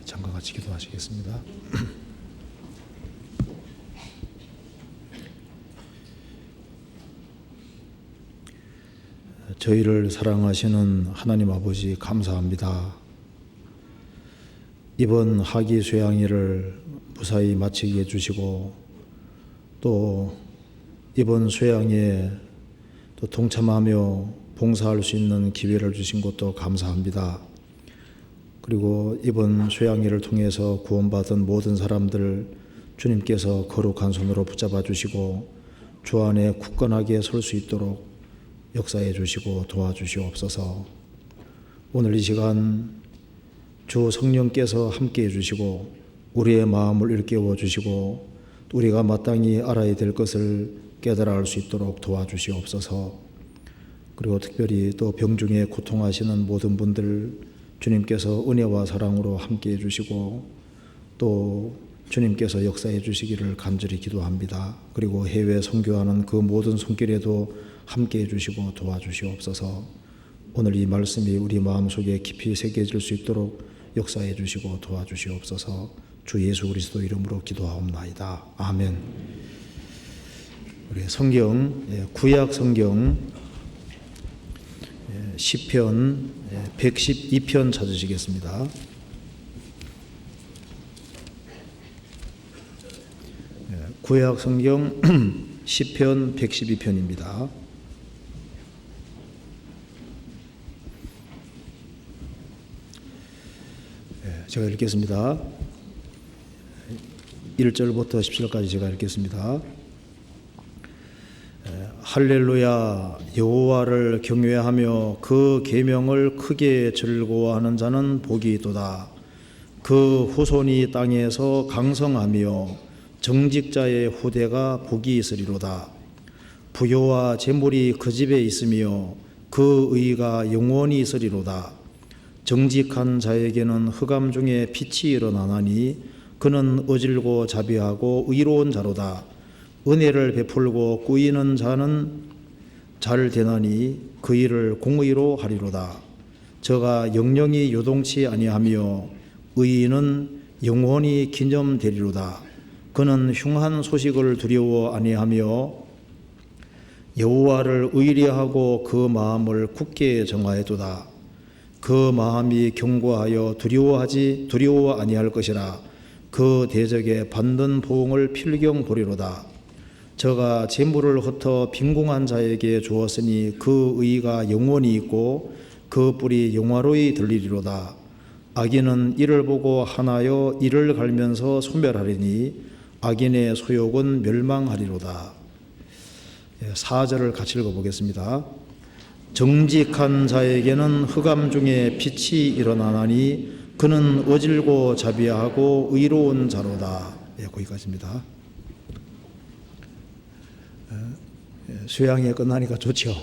잠깐 같이 기도하시겠습니다. 저희를 사랑하시는 하나님 아버지 감사합니다. 이번 하기 수양일을 무사히 마치게 해주시고 또 이번 수양에 또 동참하며 봉사할 수 있는 기회를 주신 것도 감사합니다. 그리고 이번 수양일을 통해서 구원받은 모든 사람들 주님께서 거룩한 손으로 붙잡아 주시고 주 안에 굳건하게 설 수 있도록 역사해 주시고 도와주시옵소서. 오늘 이 시간 주 성령께서 함께해 주시고 우리의 마음을 일깨워 주시고 우리가 마땅히 알아야 될 것을 깨달아 알 수 있도록 도와주시옵소서. 그리고 특별히 또 병중에 고통하시는 모든 분들 주님께서 은혜와 사랑으로 함께해 주시고 또 주님께서 역사해 주시기를 간절히 기도합니다. 그리고 해외 선교하는 그 모든 손길에도 함께해 주시고 도와주시옵소서. 오늘 이 말씀이 우리 마음속에 깊이 새겨질 수 있도록 역사해 주시고 도와주시옵소서. 주 예수 그리스도 이름으로 기도하옵나이다. 아멘. 우리 성경, 구약 성경 시편 112편 찾으시겠습니다. 구약 성경 시편 112편입니다. 제가 읽겠습니다. 1절부터 10절까지 제가 읽겠습니다. 할렐루야. 여호와를 경외하며 그 계명을 크게 즐거워하는 자는 복이 있도다. 그 후손이 땅에서 강성하며 정직자의 후대가 복이 있으리로다. 부요와 재물이 그 집에 있으며 그 의가 영원히 있으리로다. 정직한 자에게는 흑암 중에 빛이 일어나나니 그는 어질고 자비하고 의로운 자로다. 은혜를 베풀고 꾸이는 자는 잘 되나니 그 일을 공의로 하리로다. 저가 영영이 요동치 아니하며 의인은 영원히 기념되리로다. 그는 흉한 소식을 두려워 아니하며 여호와를 의뢰하고 그 마음을 굳게 정하였도다. 그 마음이 견고하여 두려워 아니할 것이라. 그 대적에 받는 보응을 필경 보리로다. 저가 재물을 흩어 빈궁한 자에게 주었으니 그 의가 영원히 있고 그 뿔이 영화로이 들리리로다. 악인은 이를 보고 하나여 이를 갈면서 소멸하리니 악인의 소욕은 멸망하리로다. 4절을 같이 읽어보겠습니다. 정직한 자에게는 흑암 중에 빛이 일어나나니 그는 어질고 자비하고 의로운 자로다. 거기까지입니다. 수양이 끝나니까 좋죠.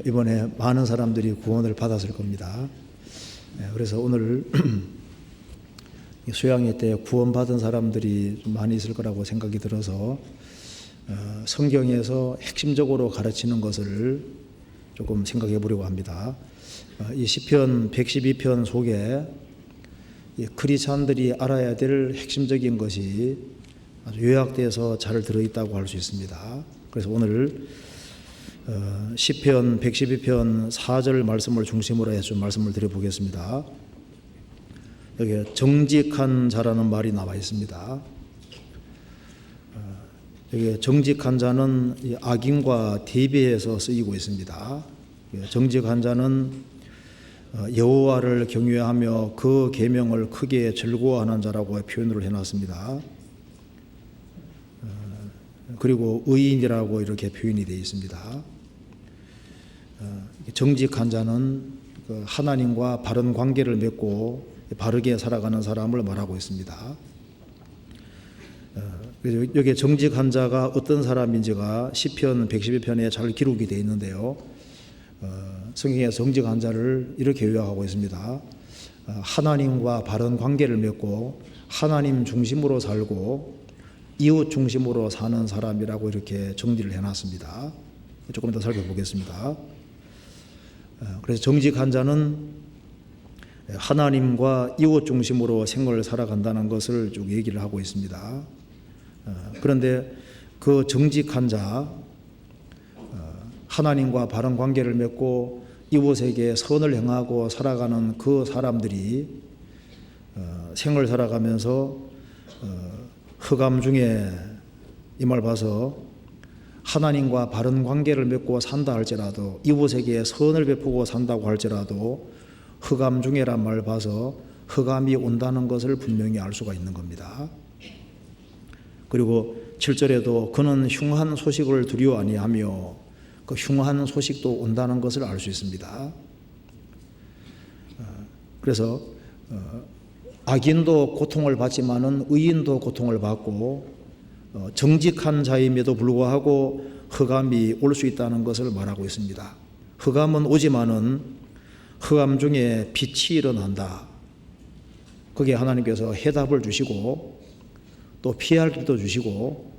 이번에 많은 사람들이 구원을 받았을 겁니다. 그래서 오늘 수양회 때 구원받은 사람들이 좀 많이 있을 거라고 생각이 들어서 성경에서 핵심적으로 가르치는 것을 조금 생각해 보려고 합니다. 이 시편 112편 속에 크리스찬들이 알아야 될 핵심적인 것이 아주 요약돼서 잘 들어있다고 할 수 있습니다. 그래서 오늘 시편 112편 4절 말씀을 중심으로 해서 좀 말씀을 드려보겠습니다. 여기 정직한 자라는 말이 나와 있습니다. 여기 정직한 자는 악인과 대비해서 쓰이고 있습니다. 정직한 자는 여호와를 경외하며 그 계명을 크게 즐거워하는 자라고 표현을 해놨습니다. 그리고 의인이라고 이렇게 표현이 되어 있습니다. 정직한 자는 하나님과 바른 관계를 맺고 바르게 살아가는 사람을 말하고 있습니다. 여기 정직한 자가 어떤 사람인지가 시편 112편에 잘 기록이 되어 있는데요. 성경에 정직한 자를 이렇게 요약하고 있습니다. 하나님과 바른 관계를 맺고 하나님 중심으로 살고 이웃 중심으로 사는 사람이라고 이렇게 정리를 해놨습니다. 조금 더 살펴보겠습니다. 그래서 정직한 자는 하나님과 이웃 중심으로 생활을 살아간다는 것을 쭉 얘기를 하고 있습니다. 그런데 그 정직한 자, 하나님과 바른 관계를 맺고 이웃에게 선을 행하고 살아가는 그 사람들이 생을 살아가면서 흑암 중에 이 말 봐서 하나님과 바른 관계를 맺고 산다 할지라도, 이웃에게 선을 베푸고 산다고 할지라도 흑암 중에란 말 봐서 흑암이 온다는 것을 분명히 알 수가 있는 겁니다. 그리고 7절에도 그는 흉한 소식을 두려워 아니하며 그 흉한 소식도 온다는 것을 알 수 있습니다. 그래서 악인도 고통을 받지만은 의인도 고통을 받고 정직한 자임에도 불구하고 흑암이 올 수 있다는 것을 말하고 있습니다. 흑암은 오지만은 흑암 중에 빛이 일어난다. 거기에 하나님께서 해답을 주시고 또 피할 길도 주시고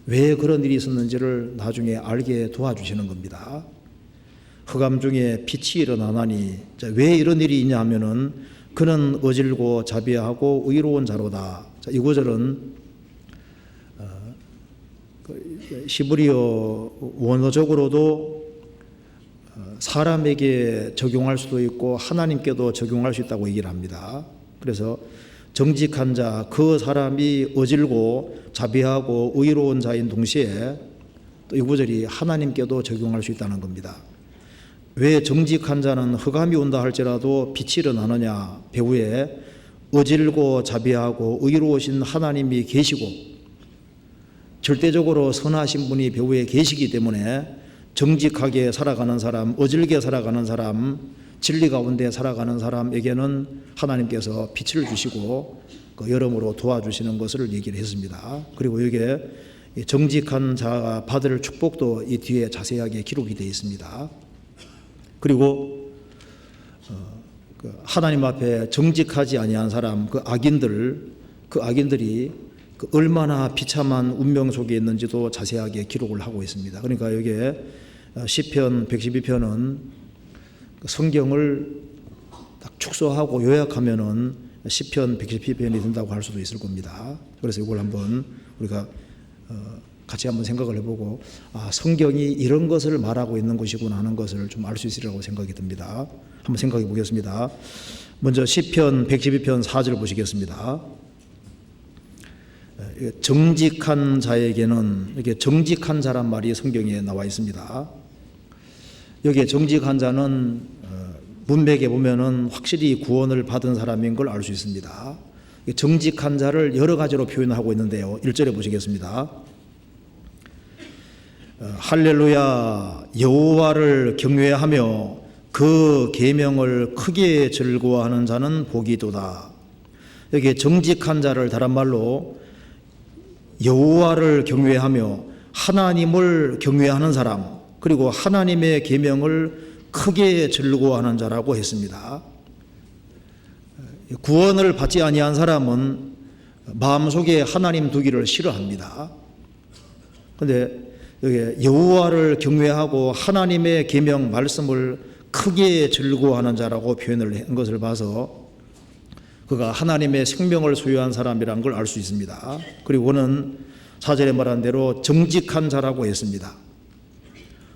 왜 그런 일이 있었는지를 나중에 알게 도와주시는 겁니다. 흑암 중에 빛이 일어나나니, 왜 이런 일이 있냐 하면은 그는 어질고 자비하고 의로운 자로다. 이 구절은 히브리어 원어적으로도 사람에게 적용할 수도 있고 하나님께도 적용할 수 있다고 얘기를 합니다. 그래서 정직한 자, 그 사람이 어질고 자비하고 의로운 자인 동시에 또 이 구절이 하나님께도 적용할 수 있다는 겁니다. 왜 정직한 자는 흑암이 온다 할지라도 빛이 일어나느냐? 배후에 어질고 자비하고 의로우신 하나님이 계시고 절대적으로 선하신 분이 배후에 계시기 때문에 정직하게 살아가는 사람, 어질게 살아가는 사람, 진리 가운데 살아가는 사람에게는 하나님께서 빛을 주시고 여러모로 도와주시는 것을 얘기를 했습니다. 그리고 이게 정직한 자가 받을 축복도 이 뒤에 자세하게 기록이 되어 있습니다. 그리고 하나님 앞에 정직하지 아니한 사람, 그 악인들이 얼마나 비참한 운명 속에 있는지도 자세하게 기록을 하고 있습니다. 그러니까 여기에 시편 112편은 성경을 딱 축소하고 요약하면은 시편 112편이 된다고 할 수도 있을 겁니다. 그래서 이걸 한번 우리가 같이 한번 생각을 해보고, 성경이 이런 것을 말하고 있는 것이구나 하는 것을 좀 알 수 있으리라고 생각이 듭니다. 한번 생각해 보겠습니다. 먼저 시편 112편 4절 보시겠습니다. 정직한 자에게는, 이게 정직한 자란 말이 성경에 나와 있습니다. 여기에 정직한 자는 문맥에 보면은 확실히 구원을 받은 사람인 걸 알 수 있습니다. 정직한 자를 여러 가지로 표현하고 있는데요. 1절에 보시겠습니다. 할렐루야, 여호와를 경외하며 그 계명을 크게 즐거워하는 자는 복이도다. 여기에 정직한 자를 다른 말로 여호와를 경외하며 하나님을 경외하는 사람, 그리고 하나님의 계명을 크게 즐거워하는 자라고 했습니다. 구원을 받지 아니한 사람은 마음속에 하나님 두기를 싫어합니다. 그런데 여기 여호와를 경외하고 하나님의 계명 말씀을 크게 즐거워하는 자라고 표현을 한 것을 봐서 그가 하나님의 생명을 소유한 사람이라는 걸 알 수 있습니다. 그리고 그는 4절에 말한 대로 정직한 자라고 했습니다.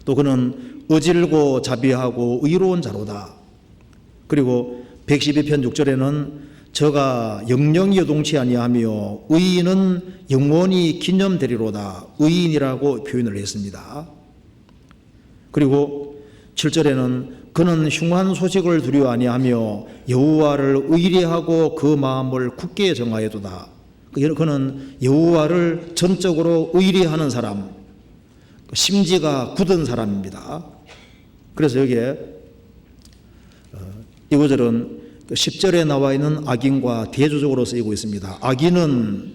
또 그는 어질고 자비하고 의로운 자로다. 그리고 112편 6절에는 저가 영영이 요동치 아니하며 의인은 영원히 기념되리로다. 의인이라고 표현을 했습니다. 그리고 7절에는 그는 흉한 소식을 두려워 아니하며 여호와를 의리하고 그 마음을 굳게 정하여도다. 그는 여호와를 전적으로 의리하는 사람, 심지가 굳은 사람입니다. 그래서 여기에 이 구절은 10절에 나와 있는 악인과 대조적으로 쓰이고 있습니다. 악인은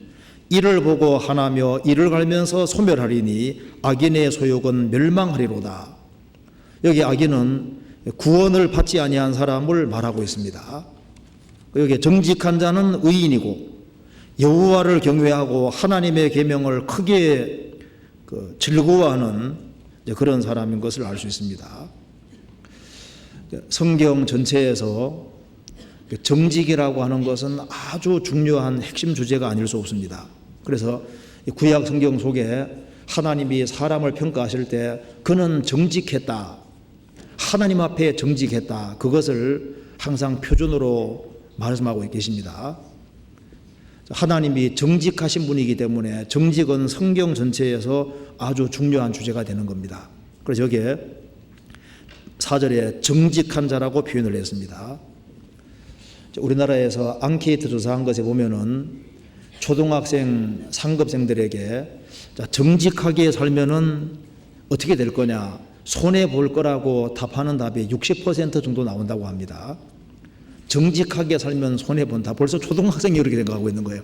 이를 보고 하나며 이를 갈면서 소멸하리니 악인의 소욕은 멸망하리로다. 여기 악인은 구원을 받지 아니한 사람을 말하고 있습니다. 여기 정직한 자는 의인이고 여호와를 경외하고 하나님의 계명을 크게 즐거워하는 그런 사람인 것을 알 수 있습니다. 성경 전체에서 정직이라고 하는 것은 아주 중요한 핵심 주제가 아닐 수 없습니다. 그래서 구약 성경 속에 하나님이 사람을 평가하실 때 그는 정직했다, 하나님 앞에 정직했다, 그것을 항상 표준으로 말씀하고 계십니다. 하나님이 정직하신 분이기 때문에 정직은 성경 전체에서 아주 중요한 주제가 되는 겁니다. 그래서 여기에 4절에 정직한 자라고 표현을 했습니다. 우리나라에서 앙케이트 조사한 것에 보면은 초등학생 상급생들에게 정직하게 살면은 어떻게 될 거냐, 손해 볼 거라고 답하는 답이 60% 정도 나온다고 합니다. 정직하게 살면 손해 본다. 벌써 초등학생이 이렇게 생각하고 있는 거예요.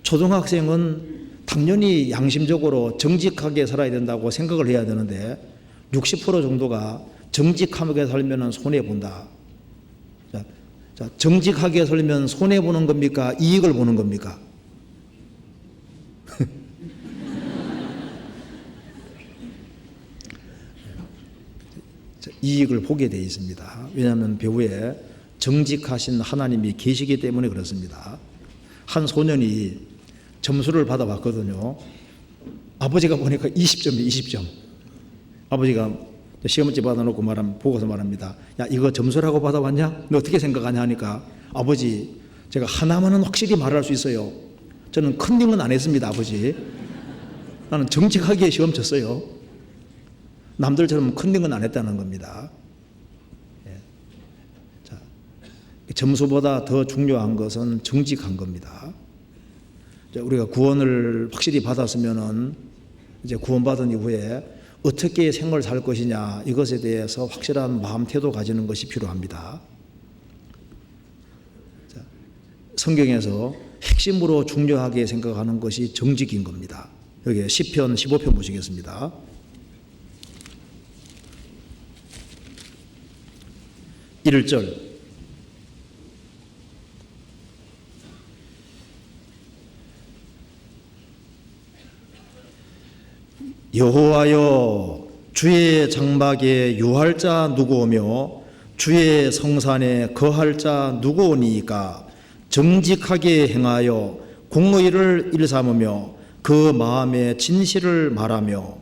초등학생은 당연히 양심적으로 정직하게 살아야 된다고 생각을 해야 되는데 60% 정도가 정직하게 살면 손해 본다. 자, 정직하게 살면 손해 보는 겁니까? 이익을 보는 겁니까? 이익을 보게 되어 있습니다. 왜냐하면 배후에 정직하신 하나님이 계시기 때문에 그렇습니다. 한 소년이 점수를 받아봤거든요. 아버지가 보니까 20점이에요. 20점. 아버지가 시험지 받아놓고 보고서 말합니다. 야, 이거 점수라고 받아봤냐? 너 어떻게 생각하냐 하니까, 아버지, 제가 하나만은 확실히 말할 수 있어요. 저는 컨닝은 안 했습니다, 아버지. 나는 정직하게 시험 쳤어요. 남들처럼 컨닝은 안 했다는 겁니다. 예. 자, 점수보다 더 중요한 것은 정직한 겁니다. 자, 우리가 구원을 확실히 받았으면은 이제 구원받은 이후에 어떻게 생을 살 것이냐, 이것에 대해서 확실한 마음 태도 가지는 것이 필요합니다. 자, 성경에서 핵심으로 중요하게 생각하는 것이 정직인 겁니다. 여기 시편 15편 보시겠습니다. (1절) 여호와여, 주의 장막에 유할 자 누구오며 주의 성산에 거할 자 누구오니이까? 정직하게 행하여 공의를 일삼으며 그 마음에 진실을 말하며.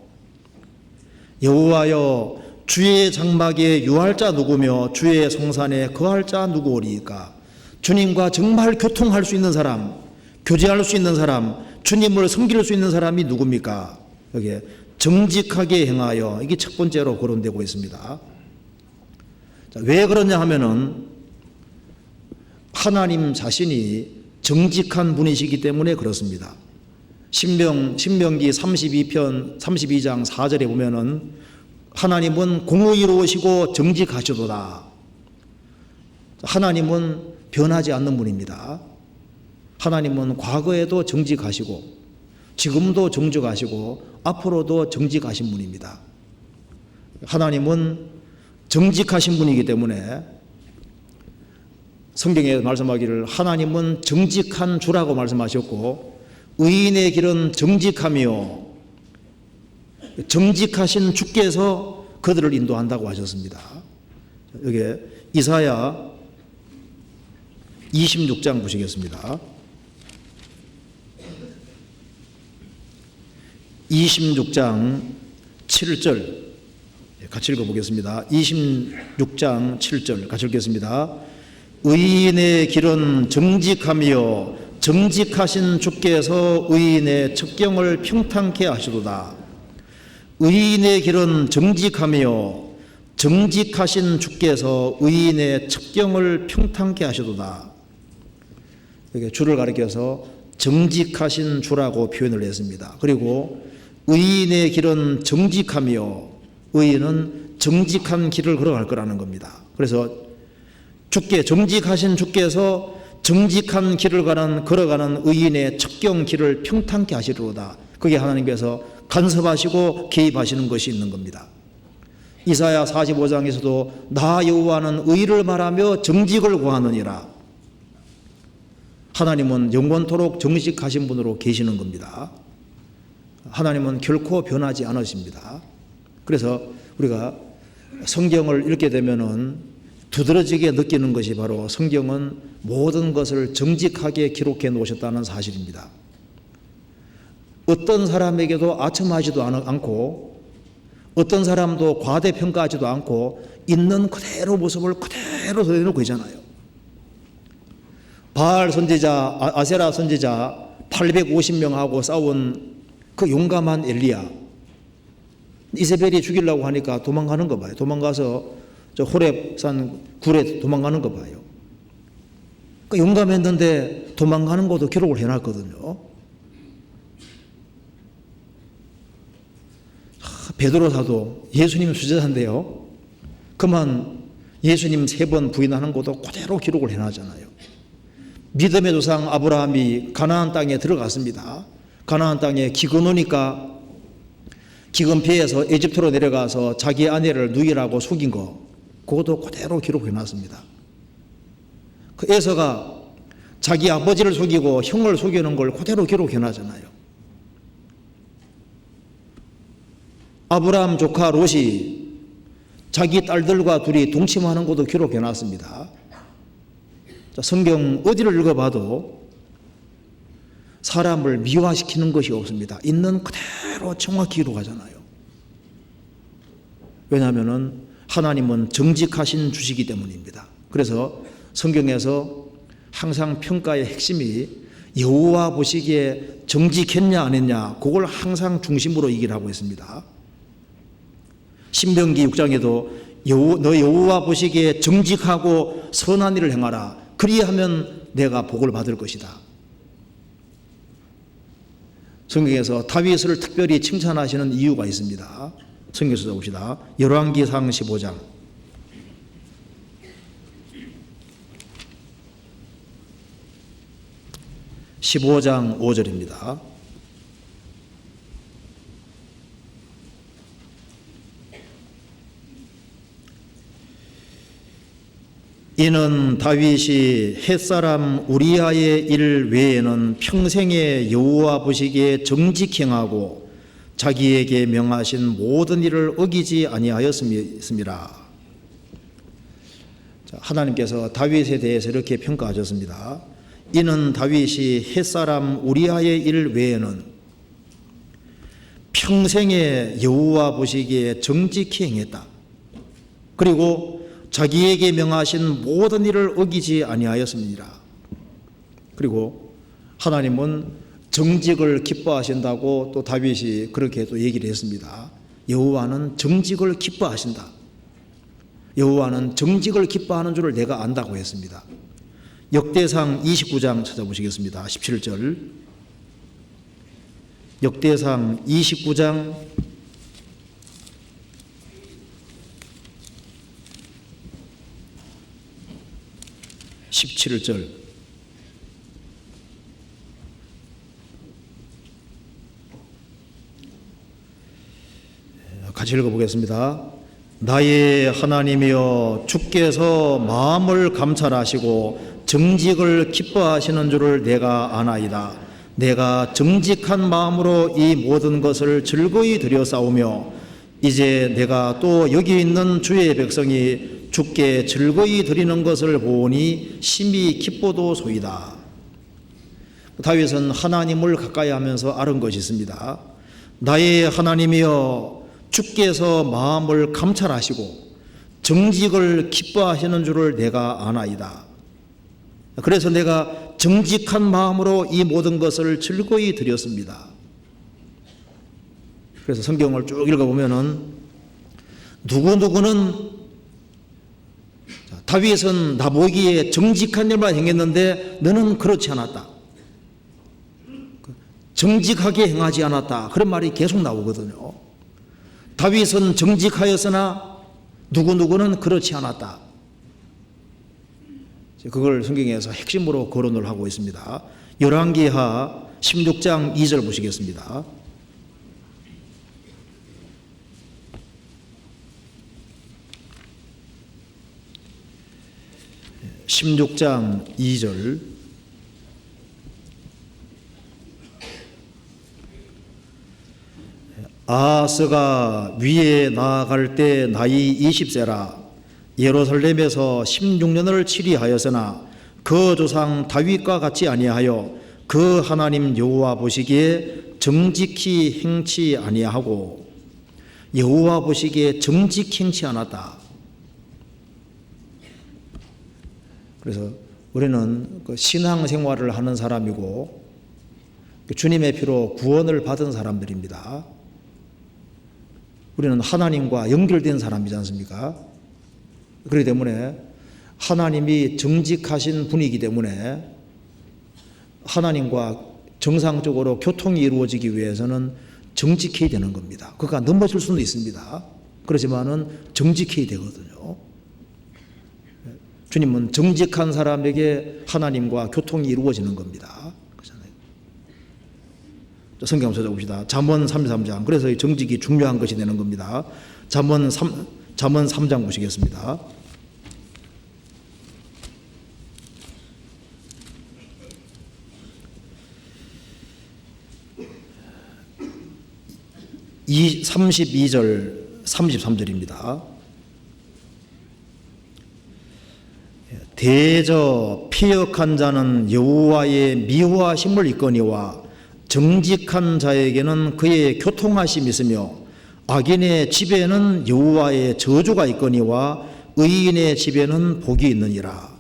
여호와여, 주의 장막에 유할 자 누구며 주의 성산에 거할 자 누구오리까? 주님과 정말 교통할 수 있는 사람, 교제할 수 있는 사람, 주님을 섬길 수 있는 사람이 누굽니까? 여기에 정직하게 행하여, 이게 첫 번째로 거론되고 있습니다. 자, 왜 그러냐 하면은 하나님 자신이 정직한 분이시기 때문에 그렇습니다. 신명기 32장 4절에 보면은 하나님은 공의로우시고 정직하시도다. 하나님은 변하지 않는 분입니다. 하나님은 과거에도 정직하시고 지금도 정직하시고 앞으로도 정직하신 분입니다. 하나님은 정직하신 분이기 때문에 성경에 말씀하기를 하나님은 정직한 주라고 말씀하셨고, 의인의 길은 정직하며 정직하신 주께서 그들을 인도한다고 하셨습니다. 여기 이사야 26장 보시겠습니다. 26장 7절 같이 읽어보겠습니다. 26장 7절 같이 읽겠습니다. 의인의 길은 정직하며 정직하신 주께서 의인의 첩경을 평탄케 하시도다. 의인의 길은 정직하며 정직하신 주께서 의인의 첩경을 평탄케 하시도다. 이렇게 주를 가리켜서 정직하신 주라고 표현을 했습니다. 그리고 의인의 길은 정직하며, 의인은 정직한 길을 걸어갈 거라는 겁니다. 그래서 정직하신 주께서 정직한 길을 걸어가는 의인의 첩경 길을 평탄케 하시리로다. 그게 하나님께서 간섭하시고 개입하시는 것이 있는 겁니다. 이사야 45장에서도 나 여호와는 의를 말하며 정직을 구하느니라. 하나님은 영원토록 정직하신 분으로 계시는 겁니다. 하나님은 결코 변하지 않으십니다. 그래서 우리가 성경을 읽게 되면은 두드러지게 느끼는 것이 바로 성경은 모든 것을 정직하게 기록해 놓으셨다는 사실입니다. 어떤 사람에게도 아첨하지도 않고 어떤 사람도 과대평가하지도 않고 있는 그대로 모습을 그대로 드러내놓고 있잖아요. 바알 선지자, 아세라 선지자 850명하고 싸운 그 용감한 엘리야, 이세벨이 죽이려고 하니까 도망가는 거 봐요. 도망가서 저 호렙산 굴에 도망가는 거 봐요. 그 용감했는데 도망가는 것도 기록을 해놨거든요. 베드로 사도 예수님 수제자인데요. 그만 예수님 3번 부인하는 것도 그대로 기록을 해놨잖아요. 믿음의 조상 아브라함이 가나안 땅에 들어갔습니다. 가나안 땅에 기근 오니까 기근 피해서 에집트로 내려가서 자기 아내를 누이라고 속인 거, 그것도 그대로 기록해 놨습니다. 그 에서가 자기 아버지를 속이고 형을 속이는 걸 그대로 기록해 놨잖아요. 아브라함 조카 롯이 자기 딸들과 둘이 동침하는 것도 기록해 놨습니다. 성경 어디를 읽어봐도 사람을 미화시키는 것이 없습니다. 있는 그대로 정확히 기록하잖아요. 왜냐하면 하나님은 정직하신 주시기 때문입니다. 그래서 성경에서 항상 평가의 핵심이 여호와 보시기에 정직했냐 안 했냐, 그걸 항상 중심으로 얘기를 하고 있습니다. 신명기 6장에도 너 여호와 보시기에 정직하고 선한 일을 행하라. 그리하면 내가 복을 받을 것이다. 성경에서 다윗을 특별히 칭찬하시는 이유가 있습니다. 성경에서 봅시다. 열왕기상 15장 15장 5절입니다. 이는 다윗이 햇사람 우리아의 일 외에는 평생에 여호와 보시기에 정직히 행하고 자기에게 명하신 모든 일을 어기지 아니하였음이라. 하나님께서 다윗에 대해서 이렇게 평가하셨습니다. 이는 다윗이 햇사람 우리아의 일 외에는 평생에 여호와 보시기에 정직히 행했다. 그리고 자기에게 명하신 모든 일을 어기지 아니하였습니다. 그리고 하나님은 정직을 기뻐하신다고 또 다윗이 그렇게 또 얘기를 했습니다. 여호와는 정직을 기뻐하신다. 여호와는 정직을 기뻐하는 줄을 내가 안다고 했습니다. 역대상 29장 찾아보시겠습니다. 17절. 역대상 29장 17절. 같이 읽어보겠습니다. 나의 하나님이여, 주께서 마음을 감찰하시고 정직을 기뻐하시는 줄을 내가 아나이다. 내가 정직한 마음으로 이 모든 것을 즐거이 드려싸우며 이제 내가 또 여기 있는 주의 백성이 주께 즐거이 드리는 것을 보니 심히 기뻐도소이다. 다윗은 하나님을 가까이 하면서 아는 것이 있습니다. 나의 하나님이여, 주께서 마음을 감찰하시고 정직을 기뻐하시는 줄을 내가 아나이다. 그래서 내가 정직한 마음으로 이 모든 것을 즐거이 드렸습니다. 그래서 성경을 쭉 읽어보면은 누구누구는 다윗은 나보기에 정직한 일만 행했는데 너는 그렇지 않았다. 정직하게 행하지 않았다. 그런 말이 계속 나오거든요. 다윗은 정직하였으나 누구누구는 그렇지 않았다. 그걸 성경에서 핵심으로 거론을 하고 있습니다. 열왕기하 16장 2절 보시겠습니다. 16장 2절. 아하스가 위에 나아갈 때 나이 20세라. 예루살렘에서 16년을 치리하였으나 그 조상 다윗과 같이 아니하여 그 하나님 여호와 보시기에 정직히 행치 아니하고, 여호와 보시기에 정직히 행치 않았다. 그래서 우리는 그 신앙생활을 하는 사람이고 주님의 피로 구원을 받은 사람들입니다. 우리는 하나님과 연결된 사람이지 않습니까? 그렇기 때문에 하나님이 정직하신 분이기 때문에 하나님과 정상적으로 교통이 이루어지기 위해서는 정직해야 되는 겁니다. 그가 넘어질 수는 있습니다. 그렇지만은 정직해야 되거든요. 주님은 정직한 사람에게 하나님과 교통이 이루어지는 겁니다. 그렇잖아요. 성경 찾아봅시다. 잠언 33장. 그래서 이 정직이 중요한 것이 되는 겁니다. 잠언 3장 보시겠습니다. 이 32절 33절입니다. 대저 피역한 자는 여호와의 미워하심을 입거니와 정직한 자에게는 그의 교통하심이 있으며 악인의 집에는 여호와의 저주가 있거니와 의인의 집에는 복이 있느니라.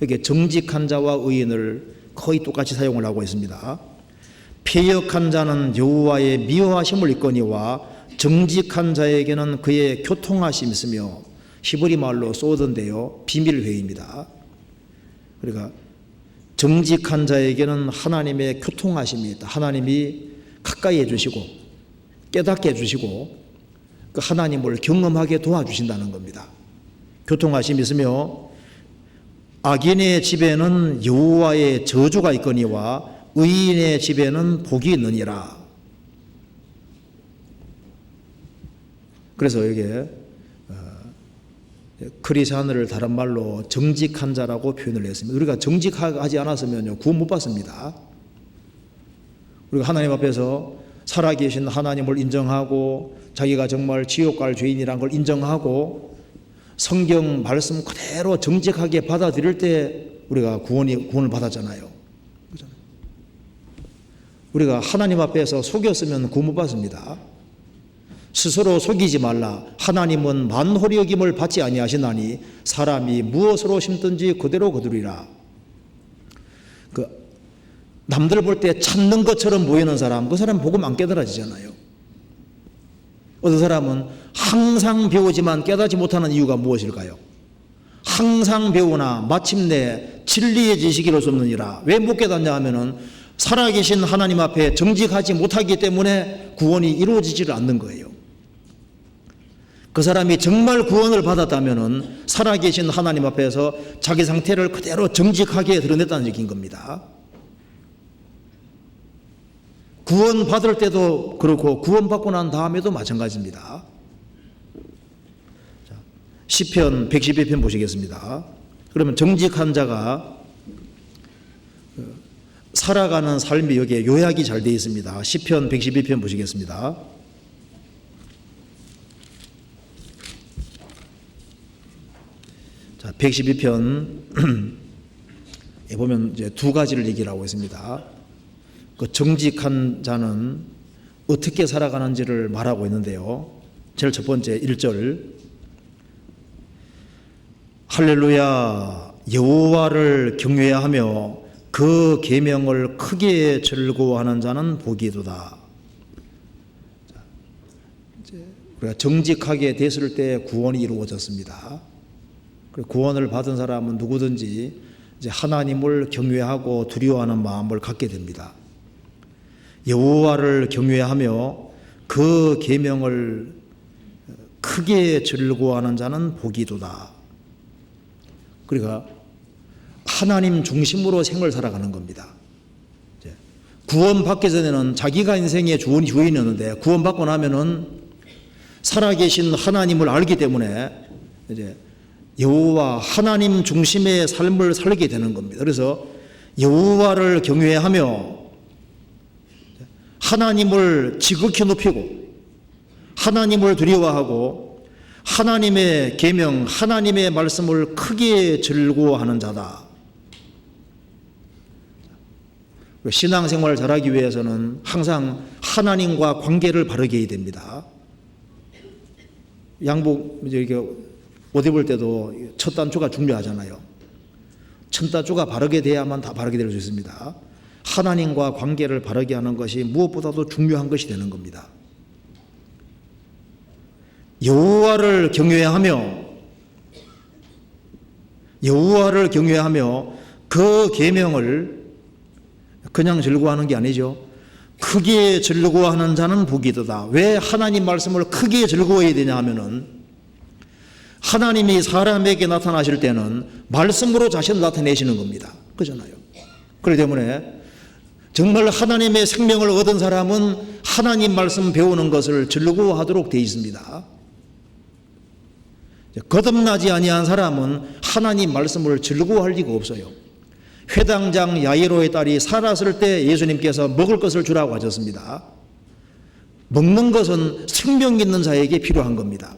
이렇게 정직한 자와 의인을 거의 똑같이 사용을 하고 있습니다. 패역한 자는 여호와의 미워하심을 입거니와 정직한 자에게는 그의 교통하심이 있으며, 히브리 말로 소드인데요, 비밀회의입니다. 그러니까 정직한 자에게는 하나님의 교통하심이 있다. 하나님이 가까이 해주시고 깨닫게 해주시고 그 하나님을 경험하게 도와주신다는 겁니다. 교통하심이 있으며 악인의 집에는 여호와의 저주가 있거니와 의인의 집에는 복이 있느니라. 그래서 이게 크리스찬을 다른 말로 정직한 자라고 표현을 했습니다. 우리가 정직하지 않았으면 구원 못 받습니다. 우리가 하나님 앞에서 살아계신 하나님을 인정하고 자기가 정말 지옥 갈 죄인이라는 걸 인정하고 성경 말씀 그대로 정직하게 받아들일 때 우리가 구원을 받았잖아요. 우리가 하나님 앞에서 속였으면 구원 못 받습니다. 스스로 속이지 말라. 하나님은 만홀히 여김을 받지 아니하시나니 사람이 무엇으로 심든지 그대로 거두리라. 남들 볼 때 찾는 것처럼 보이는 사람, 그 사람 복음 안 깨달아지잖아요. 어떤 사람은 항상 배우지만 깨닫지 못하는 이유가 무엇일까요? 항상 배우나 마침내 진리의 지식이 이룰 수 없느니라. 왜 못 깨닫냐 하면은 살아계신 하나님 앞에 정직하지 못하기 때문에 구원이 이루어지지를 않는 거예요. 그 사람이 정말 구원을 받았다면은 살아계신 하나님 앞에서 자기 상태를 그대로 정직하게 드러냈다는 얘기인 겁니다. 구원 받을 때도 그렇고 구원 받고 난 다음에도 마찬가지입니다. 시편 112편 보시겠습니다. 그러면 정직한 자가 살아가는 삶이 여기에 요약이 잘 되어 있습니다. 시편 112편 보시겠습니다. 자, 112편에 보면 이제 두 가지를 얘기를 하고 있습니다. 그 정직한 자는 어떻게 살아가는지를 말하고 있는데요. 제일 첫 번째 1절, 할렐루야 여호와를 경외하며 그 계명을 크게 즐거워하는 자는 복이도다. 우리가 정직하게 됐을 때 구원이 이루어졌습니다. 구원을 받은 사람은 누구든지 이제 하나님을 경외하고 두려워하는 마음을 갖게 됩니다. 여호와를 경외하며 그 계명을 크게 즐거워하는 자는 복이도다. 그러니까 하나님 중심으로 생을 살아가는 겁니다. 구원 받기 전에는 자기가 인생의 주인이었는데 구원 받고 나면은 살아계신 하나님을 알기 때문에 이제 여호와 하나님 중심의 삶을 살게 되는 겁니다. 그래서 여호와를 경외하며 하나님을 지극히 높이고 하나님을 두려워하고 하나님의 계명, 하나님의 말씀을 크게 즐거워하는 자다. 신앙생활을 잘하기 위해서는 항상 하나님과 관계를 바르게 해야 됩니다. 양복 이렇게 옷 입을 때도 첫 단추가 중요하잖아요. 첫 단추가 바르게 돼야만 다 바르게 될 수 있습니다. 하나님과 관계를 바르게 하는 것이 무엇보다도 중요한 것이 되는 겁니다. 여호와를 경외하며 그 계명을 그냥 즐거워하는 게 아니죠. 크게 즐거워하는 자는 복이도다. 왜 하나님 말씀을 크게 즐거워해야 되냐 하면은, 하나님이 사람에게 나타나실 때는 말씀으로 자신을 나타내시는 겁니다. 그렇잖아요. 그렇기 때문에 정말 하나님의 생명을 얻은 사람은 하나님 말씀 배우는 것을 즐거워하도록 되어 있습니다. 거듭나지 아니한 사람은 하나님 말씀을 즐거워할 리가 없어요. 회당장 야이로의 딸이 살았을 때 예수님께서 먹을 것을 주라고 하셨습니다. 먹는 것은 생명 있는 자에게 필요한 겁니다.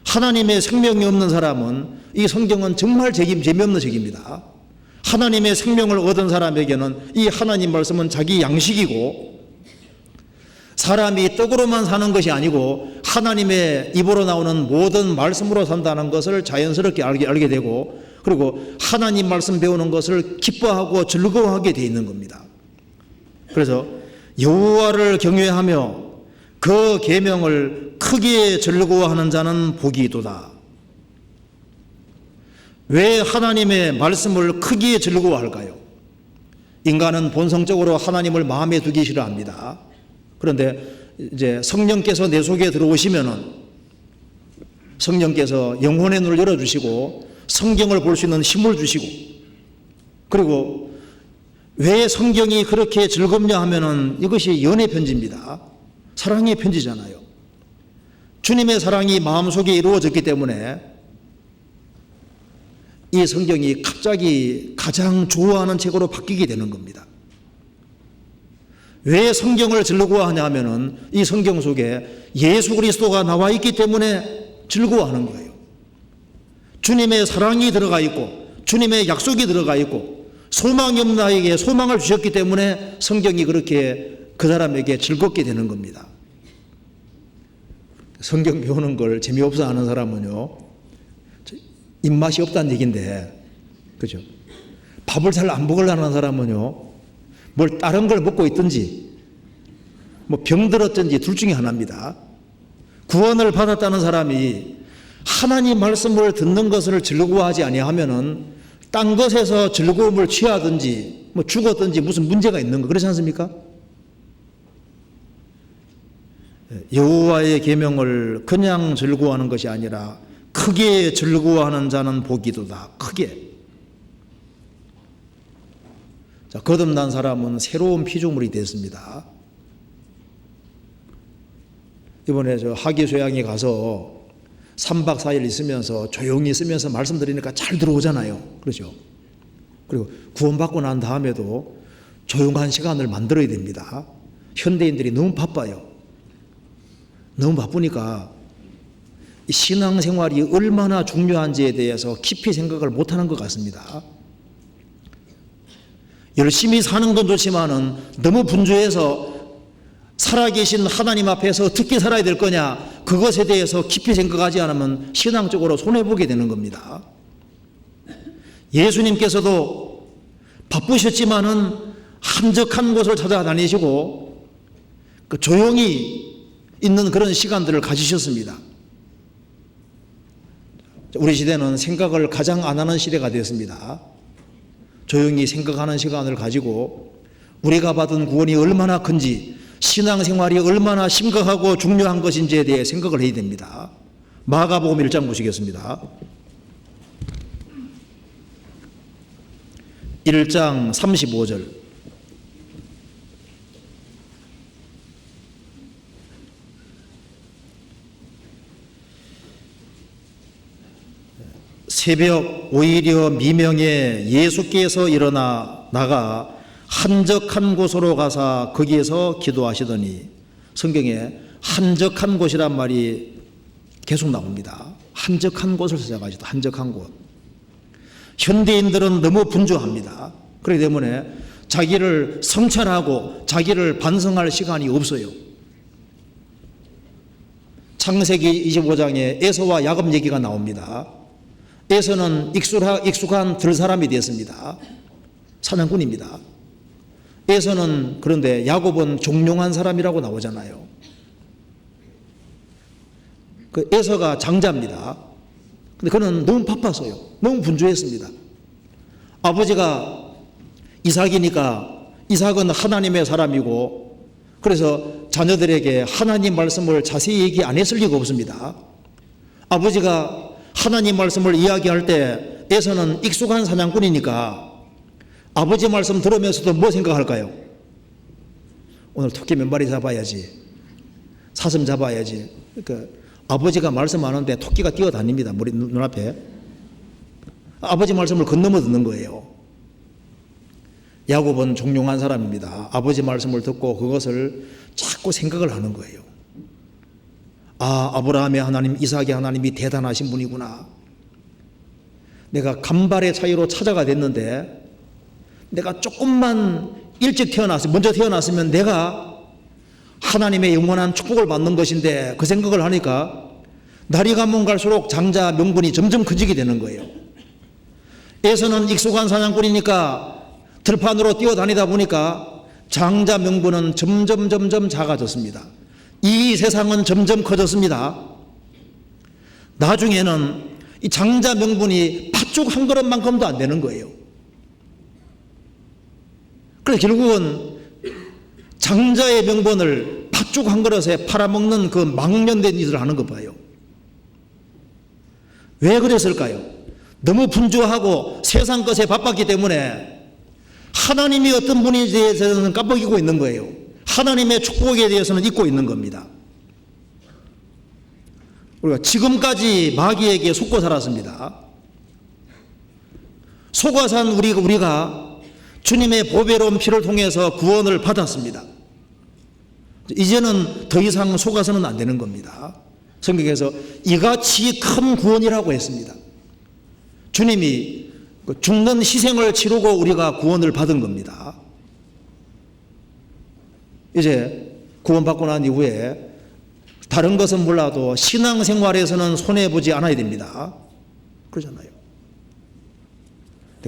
하나님의 생명이 없는 사람은, 이 성경은 정말 재미없는 책입니다. 하나님의 생명을 얻은 사람에게는 이 하나님 말씀은 자기 양식이고, 사람이 떡으로만 사는 것이 아니고 하나님의 입으로 나오는 모든 말씀으로 산다는 것을 자연스럽게 알게 되고, 그리고 하나님 말씀 배우는 것을 기뻐하고 즐거워하게 되어 있는 겁니다. 그래서 여호와를 경외하며 그 계명을 크게 즐거워하는 자는 복이도다. 왜 하나님의 말씀을 크게 즐거워할까요? 인간은 본성적으로 하나님을 마음에 두기 싫어합니다. 그런데 이제 성령께서 내 속에 들어오시면은, 성령께서 영혼의 눈을 열어주시고 성경을 볼 수 있는 힘을 주시고, 그리고 왜 성경이 그렇게 즐겁냐 하면은 이것이 연애 편지입니다. 사랑의 편지잖아요. 주님의 사랑이 마음속에 이루어졌기 때문에 이 성경이 갑자기 가장 좋아하는 책으로 바뀌게 되는 겁니다. 왜 성경을 즐거워하냐 하면은 이 성경 속에 예수 그리스도가 나와 있기 때문에 즐거워하는 거예요. 주님의 사랑이 들어가 있고 주님의 약속이 들어가 있고 소망이 없는 나에게 소망을 주셨기 때문에 성경이 그렇게 그 사람에게 즐겁게 되는 겁니다. 성경 배우는 걸 재미없어 하는 사람은요, 입맛이 없다는 얘기인데, 그죠? 밥을 잘 안 먹으려는 사람은요, 뭘 다른 걸 먹고 있든지 뭐 병들었든지 둘 중에 하나입니다. 구원을 받았다는 사람이 하나님 말씀을 듣는 것을 즐거워하지 아니하면은 딴 것에서 즐거움을 취하든지 뭐 죽었든지 무슨 문제가 있는 거, 그렇지 않습니까? 여호와의 계명을 그냥 즐거워하는 것이 아니라 크게 즐거워하는 자는 복이도다. 크게. 자, 거듭난 사람은 새로운 피조물이 됐습니다. 이번에 저 하기소양에 가서 3박 4일 있으면서 조용히 있으면서 말씀드리니까 잘 들어오잖아요. 그렇죠? 그리고 구원받고 난 다음에도 조용한 시간을 만들어야 됩니다. 현대인들이 너무 바빠요. 너무 바쁘니까 신앙생활이 얼마나 중요한지에 대해서 깊이 생각을 못하는 것 같습니다. 열심히 사는 건 좋지만은 너무 분주해서 살아계신 하나님 앞에서 어떻게 살아야 될 거냐, 그것에 대해서 깊이 생각하지 않으면 신앙적으로 손해보게 되는 겁니다. 예수님께서도 바쁘셨지만은 한적한 곳을 찾아다니시고 그 조용히 있는 그런 시간들을 가지셨습니다. 우리 시대는 생각을 가장 안 하는 시대가 되었습니다. 조용히 생각하는 시간을 가지고 우리가 받은 구원이 얼마나 큰지, 신앙생활이 얼마나 심각하고 중요한 것인지에 대해 생각을 해야 됩니다. 마가복음 1장 보시겠습니다. 1장 35절. 새벽 오히려 미명에 예수께서 일어나 나가 한적한 곳으로 가사 거기에서 기도하시더니, 성경에 한적한 곳이란 말이 계속 나옵니다. 한적한 곳을 찾아가지도 한적한 곳. 현대인들은 너무 분주합니다. 그렇기 때문에 자기를 성찰하고 자기를 반성할 시간이 없어요. 창세기 25장에 에서와 야곱 얘기가 나옵니다. 에서는 익숙한 들사람이 되었습니다. 사냥꾼입니다. 에서는 그런데 야곱은 종용한 사람이라고 나오잖아요. 그 에서가 장자입니다. 근데 그는 너무 바빴어요. 너무 분주했습니다. 아버지가 이삭이니까 이삭은 하나님의 사람이고 그래서 자녀들에게 하나님 말씀을 자세히 얘기 안 했을 리가 없습니다. 아버지가 하나님 말씀을 이야기할 때 에서는 익숙한 사냥꾼이니까 아버지 말씀 들으면서도 뭐 생각할까요? 오늘 토끼 몇 마리 잡아야지, 사슴 잡아야지. 그러니까 아버지가 말씀하는데 토끼가 뛰어다닙니다. 머리 눈앞에. 아버지 말씀을 건너며 듣는 거예요. 야곱은 종용한 사람입니다. 아버지 말씀을 듣고 그것을 자꾸 생각을 하는 거예요. 아, 아브라함의 하나님, 이삭의 하나님이 대단하신 분이구나. 내가 간발의 차이로 차자가 됐는데 내가 조금만 일찍 먼저 태어났으면 내가 하나님의 영원한 축복을 받는 것인데 그 생각을 하니까 날이 가면 갈수록 장자 명분이 점점 커지게 되는 거예요. 에서는 익숙한 사냥꾼이니까 들판으로 뛰어다니다 보니까 장자 명분은 점점 작아졌습니다. 이 세상은 점점 커졌습니다. 나중에는 이 장자 명분이 팥죽 한 그릇만큼도 안 되는 거예요. 그래서 결국은 장자의 명분을 팥죽 한 그릇에 팔아먹는 그 망년된 일을 하는 거 봐요. 왜 그랬을까요? 너무 분주하고 세상 것에 바빴기 때문에 하나님이 어떤 분에 대해서는 깜빡이고 있는 거예요. 하나님의 축복에 대해서는 잊고 있는 겁니다. 우리가 지금까지 마귀에게 속고 살았습니다. 속아 산 우리가 주님의 보배로운 피를 통해서 구원을 받았습니다. 이제는 더 이상 속아서는 안 되는 겁니다. 성경에서 이같이 큰 구원이라고 했습니다. 주님이 죽는 희생을 치르고 우리가 구원을 받은 겁니다. 이제 구원받고 난 이후에 다른 것은 몰라도 신앙생활에서는 손해보지 않아야 됩니다. 그러잖아요.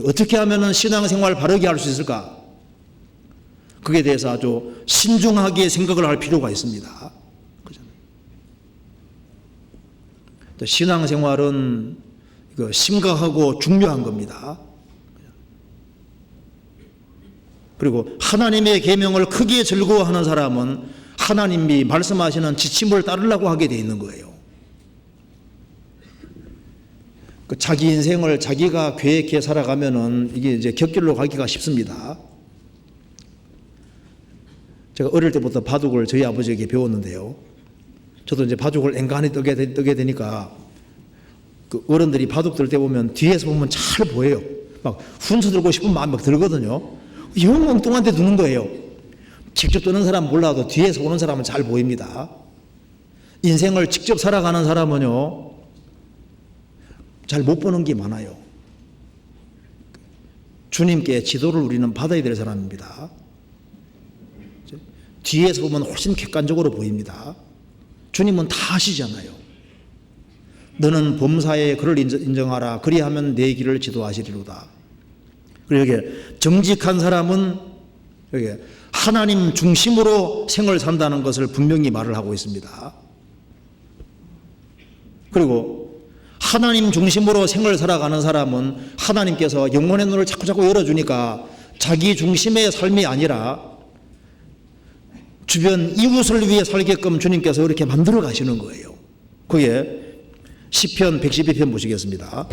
어떻게 하면 신앙생활 바르게 할 수 있을까? 그에 대해서 아주 신중하게 생각을 할 필요가 있습니다. 그러잖아요. 신앙생활은 심각하고 중요한 겁니다. 그리고 하나님의 계명을 크게 즐거워하는 사람은 하나님이 말씀하시는 지침을 따르려고 하게 돼 있는 거예요. 자기 인생을 자기가 계획해 살아가면은 이게 이제 곁길로 가기가 쉽습니다. 제가 어릴 때부터 바둑을 저희 아버지에게 배웠는데요. 저도 이제 바둑을 앵간히 뜨게 되니까 그 어른들이 바둑 들 때 보면 뒤에서 보면 잘 보여요. 막 훈수 들고 싶은 마음이 막 들거든요. 영 엉뚱한데 두는 거예요. 직접 뜨는 사람은 몰라도 뒤에서 오는 사람은 잘 보입니다. 인생을 직접 살아가는 사람은요, 잘 못 보는 게 많아요. 주님께 지도를 우리는 받아야 될 사람입니다. 뒤에서 보면 훨씬 객관적으로 보입니다. 주님은 다 아시잖아요. 너는 범사에 그를 인정하라. 그리하면 내 길을 지도하시리로다. 그리고 여기 정직한 사람은 여기 하나님 중심으로 생을 산다는 것을 분명히 말을 하고 있습니다. 그리고 하나님 중심으로 생을 살아가는 사람은 하나님께서 영혼의 눈을 자꾸 열어주니까 자기 중심의 삶이 아니라 주변 이웃을 위해 살게끔 주님께서 이렇게 만들어 가시는 거예요. 그게 시편 112편 보시겠습니다.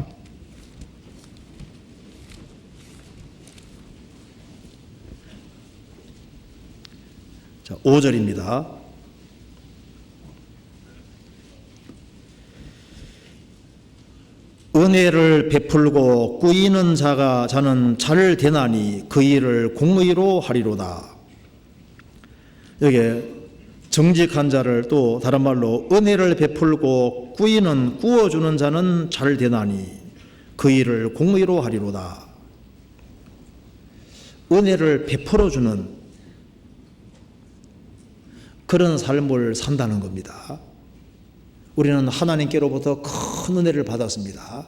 자, 5절입니다. 은혜를 베풀고 꾸이는 자는 잘 되나니 그 일을 공의로 하리로다. 여기 정직한 자를, 또 다른 말로 은혜를 베풀고 꾸어주는 자는 잘 되나니 그 일을 공의로 하리로다. 은혜를 베풀어주는 그런 삶을 산다는 겁니다. 우리는 하나님께로부터 큰 은혜를 받았습니다.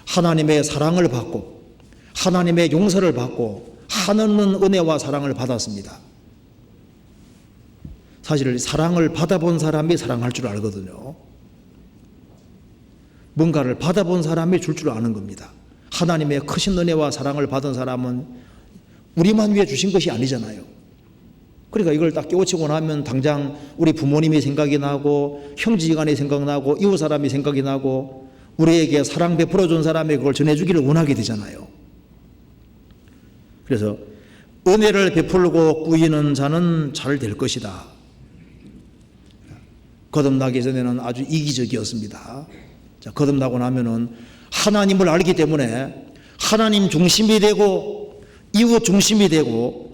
하나님의 사랑을 받고 하나님의 용서를 받고 한없는 은혜와 사랑을 받았습니다. 사실 사랑을 받아본 사람이 사랑할 줄 알거든요. 뭔가를 받아본 사람이 줄 줄 아는 겁니다. 하나님의 크신 은혜와 사랑을 받은 사람은 우리만 위해 주신 것이 아니잖아요. 그러니까 이걸 딱 깨우치고 나면 당장 우리 부모님이 생각이 나고 형제지간이 생각나고 이웃 사람이 생각이 나고 우리에게 사랑 베풀어 준 사람이 그걸 전해주기를 원하게 되잖아요. 그래서 은혜를 베풀고 꾸이는 자는 잘 될 것이다. 거듭나기 전에는 아주 이기적이었습니다. 자, 거듭나고 나면은 하나님을 알기 때문에 하나님 중심이 되고 이웃 중심이 되고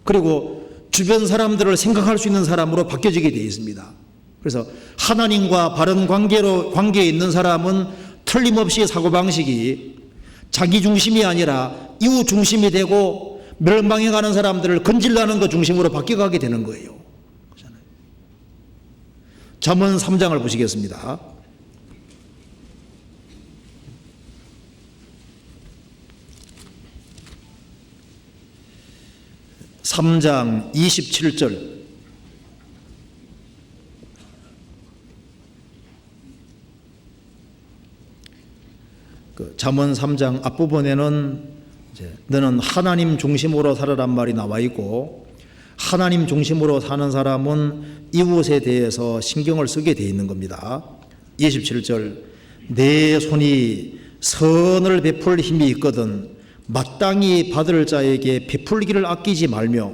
그리고 주변 사람들을 생각할 수 있는 사람으로 바뀌어지게 되어 있습니다. 그래서 하나님과 바른 관계에 있는 사람은 틀림없이 사고방식이 자기 중심이 아니라 이웃 중심이 되고 멸망해 가는 사람들을 건질라는 것 중심으로 바뀌어가게 되는 거예요. 잠언 3장을 보시겠습니다. 3장 27절. 잠언 3장 앞부분에는 너는 하나님 중심으로 살아란 말이 나와 있고, 하나님 중심으로 사는 사람은 이웃에 대해서 신경을 쓰게 되어 있는 겁니다. 27절. 내 손이 선을 베풀 힘이 있거든 마땅히 받을 자에게 베풀기를 아끼지 말며,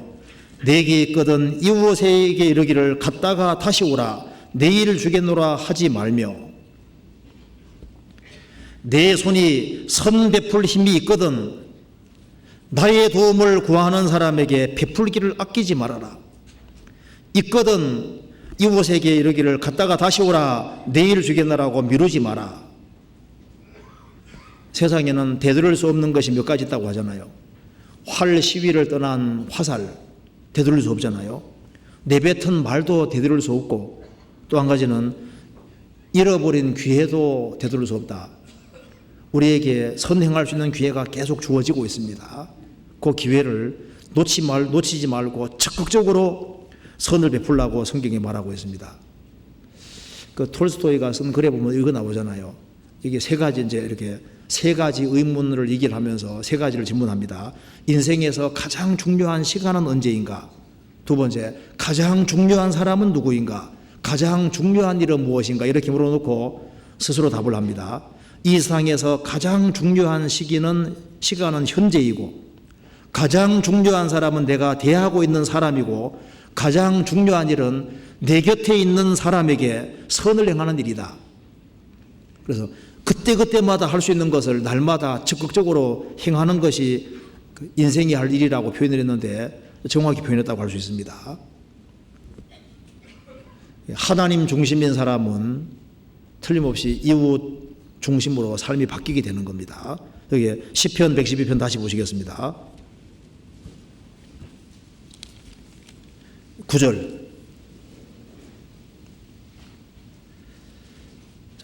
내게 있거든 이웃에게 이르기를 갔다가 다시 오라 내일 주겠노라 하지 말며. 내 손이 선 베풀 힘이 있거든 나의 도움을 구하는 사람에게 베풀기를 아끼지 말아라. 있거든 이웃에게 이르기를 갔다가 다시 오라 내일 주겠노라고 미루지 마라. 세상에는 되돌릴 수 없는 것이 몇 가지 있다고 하잖아요. 활 시위를 떠난 화살 되돌릴 수 없잖아요. 내뱉은 말도 되돌릴 수 없고, 또 한 가지는 잃어버린 기회도 되돌릴 수 없다. 우리에게 선행할 수 있는 기회가 계속 주어지고 있습니다. 그 기회를 놓치지 말고 적극적으로 선을 베풀라고 성경에 말하고 있습니다. 그 톨스토이가 쓴 글에 보면 이거 나오잖아요. 이게 세 가지 이렇게 세 가지 의문을 얘기를 하면서 세 가지를 질문합니다. 인생에서 가장 중요한 시간은 언제인가? 두 번째, 가장 중요한 사람은 누구인가? 가장 중요한 일은 무엇인가? 이렇게 물어놓고 스스로 답을 합니다. 이 세상에서 가장 중요한 시간은 현재이고, 가장 중요한 사람은 내가 대하고 있는 사람이고, 가장 중요한 일은 내 곁에 있는 사람에게 선을 행하는 일이다. 그래서 그때그때마다 할 수 있는 것을 날마다 적극적으로 행하는 것이 인생이 할 일이라고 표현을 했는데 정확히 표현했다고 할 수 있습니다. 하나님 중심인 사람은 틀림없이 이웃 중심으로 삶이 바뀌게 되는 겁니다. 여기 시편 112편 다시 보시겠습니다. 9절.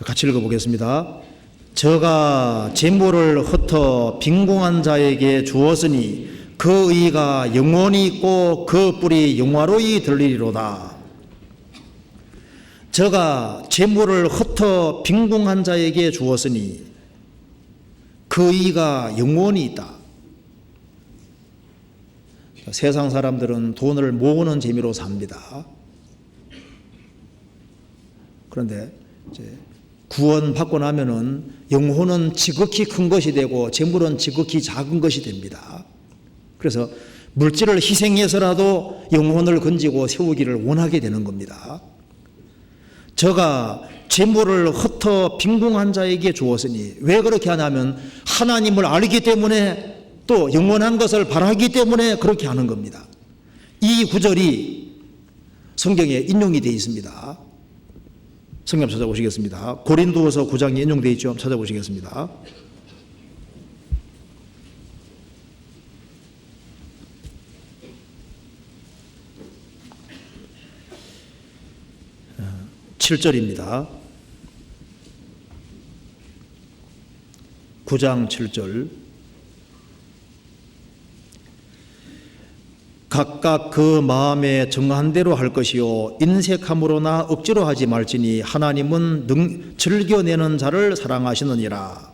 같이 읽어보겠습니다. 저가 재물을 흩어 빈궁한 자에게 주었으니 그 의가 영원히 있고 그 뿔이 영화로이 들리리로다. 저가 재물을 흩어 빈궁한 자에게 주었으니 그 의가 영원히 있다. 세상 사람들은 돈을 모으는 재미로 삽니다. 그런데 이제 구원받고 나면은 영혼은 지극히 큰 것이 되고 재물은 지극히 작은 것이 됩니다. 그래서 물질을 희생해서라도 영혼을 건지고 세우기를 원하게 되는 겁니다. 저가 재물을 흩어 빈궁한 자에게 주었으니, 왜 그렇게 하냐면 하나님을 알기 때문에 또 영원한 것을 바라기 때문에 그렇게 하는 겁니다. 이 구절이 성경에 인용이 되어 있습니다. 성경 찾아보시겠습니다. 고린도후서 9장에 인용되어 있죠. 찾아보시겠습니다. 칠 7절입니다. 9장 7절. 각각 그 마음에 정한 대로 할 것이요 인색함으로나 억지로 하지 말지니 하나님은 즐겨내는 자를 사랑하시느니라.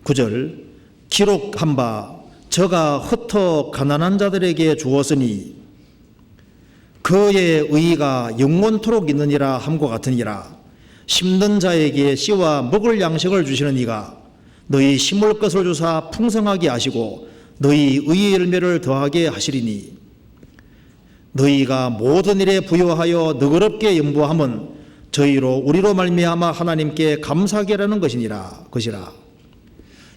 9절. 기록한 바 저가 흩어 가난한 자들에게 주었으니 그의 의가 영원토록 있느니라 함과 같으니라. 심는 자에게 씨와 먹을 양식을 주시는 이가 너희 심을 것을 주사 풍성하게 하시고 너희 의의 열매를 더하게 하시리니 너희가 모든 일에 부여하여 너그럽게 연부함은 저희로 우리로 말미암아 하나님께 감사하게 하라는 것이라.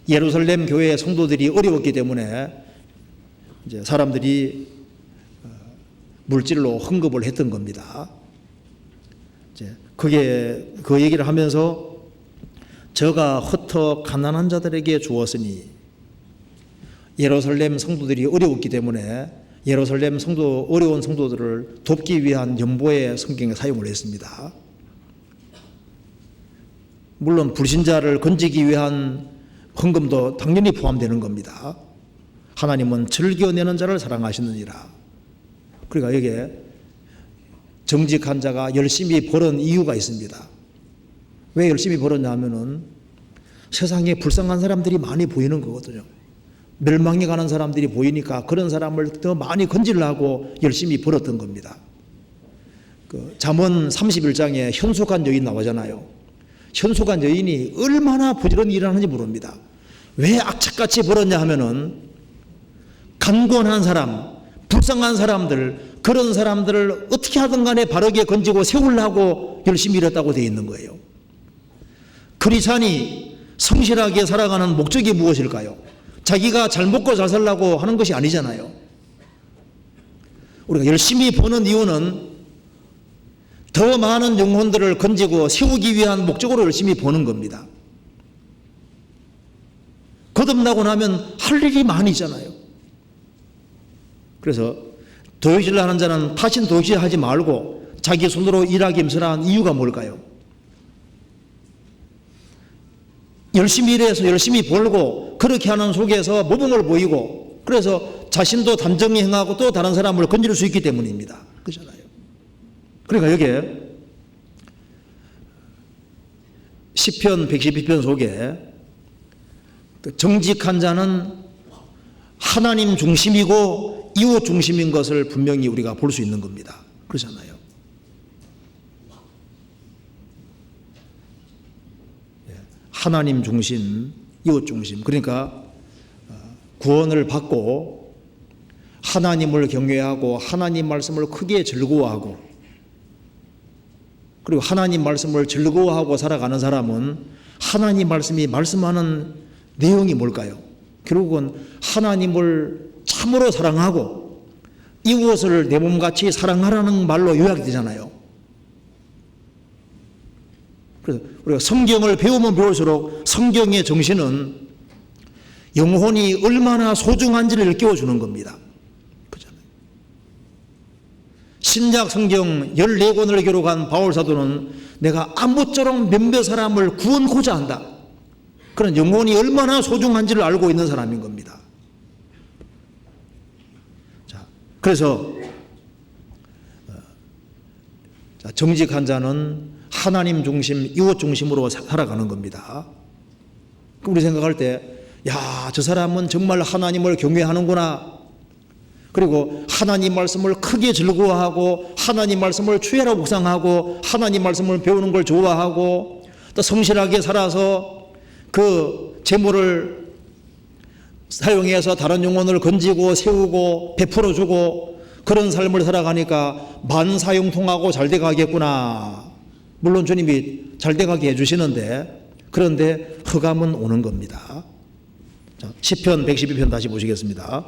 예루살렘 교회 성도들이 어려웠기 때문에 이제 사람들이 물질로 헌금을 했던 겁니다. 그게 그 얘기를 하면서 저가 흩어 가난한 자들에게 주었으니 예루살렘 성도들이 어려웠기 때문에 예루살렘 성도 어려운 성도들을 돕기 위한 연보에 성경에 사용을 했습니다. 물론 불신자를 건지기 위한 헌금도 당연히 포함되는 겁니다. 하나님은 즐겨내는 자를 사랑하시느니라. 그러니까 여기에 정직한 자가 열심히 벌은 이유가 있습니다. 왜 열심히 벌었냐 하면은 세상에 불쌍한 사람들이 많이 보이는 거거든요. 멸망해 가는 사람들이 보이니까 그런 사람을 더 많이 건지려고 열심히 벌었던 겁니다. 잠언 31장에 현숙한 여인 나오잖아요. 현숙한 여인이 얼마나 부지런히 일하는지 모릅니다. 왜 악착같이 벌었냐 하면은 간곤한 사람, 불쌍한 사람들, 그런 사람들을 어떻게 하든 간에 바르게 건지고 세우려고 열심히 일했다고 되어 있는 거예요. 크리스찬이 성실하게 살아가는 목적이 무엇일까요? 자기가 잘 먹고 잘 살려고 하는 것이 아니잖아요. 우리가 열심히 버는 이유는 더 많은 영혼들을 건지고 세우기 위한 목적으로 열심히 버는 겁니다. 거듭나고 나면 할 일이 많이 있잖아요. 그래서 도역질 하는 자는 다신 도역질 하지 말고 자기 손으로 일하기 임선한 이유가 뭘까요? 열심히 일해서 열심히 벌고 그렇게 하는 속에서 모범을 보이고 그래서 자신도 단정히 행하고 또 다른 사람을 건질 수 있기 때문입니다. 그렇잖아요. 그러니까 여기에 시편 112편 속에 정직한 자는 하나님 중심이고 이웃 중심인 것을 분명히 우리가 볼 수 있는 겁니다. 그렇잖아요. 하나님 중심, 이웃 중심. 그러니까 구원을 받고 하나님을 경외하고 하나님 말씀을 크게 즐거워하고 그리고 하나님 말씀을 즐거워하고 살아가는 사람은 하나님 말씀이 말씀하는 내용이 뭘까요? 결국은 하나님을 참으로 사랑하고 이웃을 내 몸같이 사랑하라는 말로 요약이 되잖아요. 그래서 우리가 성경을 배우면 배울수록 성경의 정신은 영혼이 얼마나 소중한지를 일깨워주는 겁니다. 그렇잖아요. 신약 성경 14권을 기록한 바울 사도는 내가 아무쪼록 몇몇 사람을 구원코자 한다. 그런 영혼이 얼마나 소중한지를 알고 있는 사람인 겁니다. 자, 그래서 정직한 자는 하나님 중심, 이웃 중심으로 살아가는 겁니다. 우리 생각할 때, 야, 저 사람은 정말 하나님을 경외하는구나. 그리고 하나님 말씀을 크게 즐거워하고 하나님 말씀을 주야라고 묵상하고 하나님 말씀을 배우는 걸 좋아하고 또 성실하게 살아서 그 재물을 사용해서 다른 영혼을 건지고 세우고 베풀어주고 그런 삶을 살아가니까 만사형통하고 잘 돼가겠구나. 물론 주님이 잘 돼가게 해주시는데 그런데 흑암은 오는 겁니다. 자, 시편 112편 다시 보시겠습니다.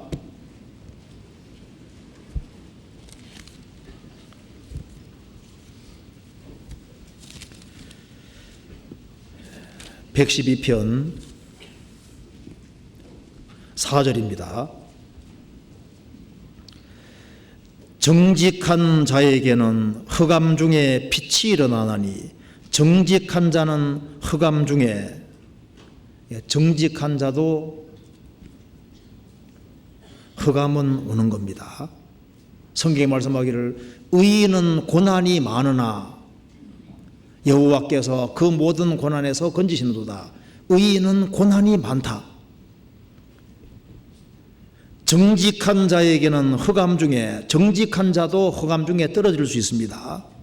112편 4절입니다. 정직한 자에게는 흑암 중에 빛이 일어나나니 정직한 자는 흑암 중에, 정직한 자도 흑암은 오는 겁니다. 성경에 말씀하기를 의인은 고난이 많으나 여호와께서 그 모든 고난에서 건지시는도다. 의인은 고난이 많다. 정직한 자에게는 흑암 중에, 정직한 자도 흑암 중에 떨어질 수 있습니다.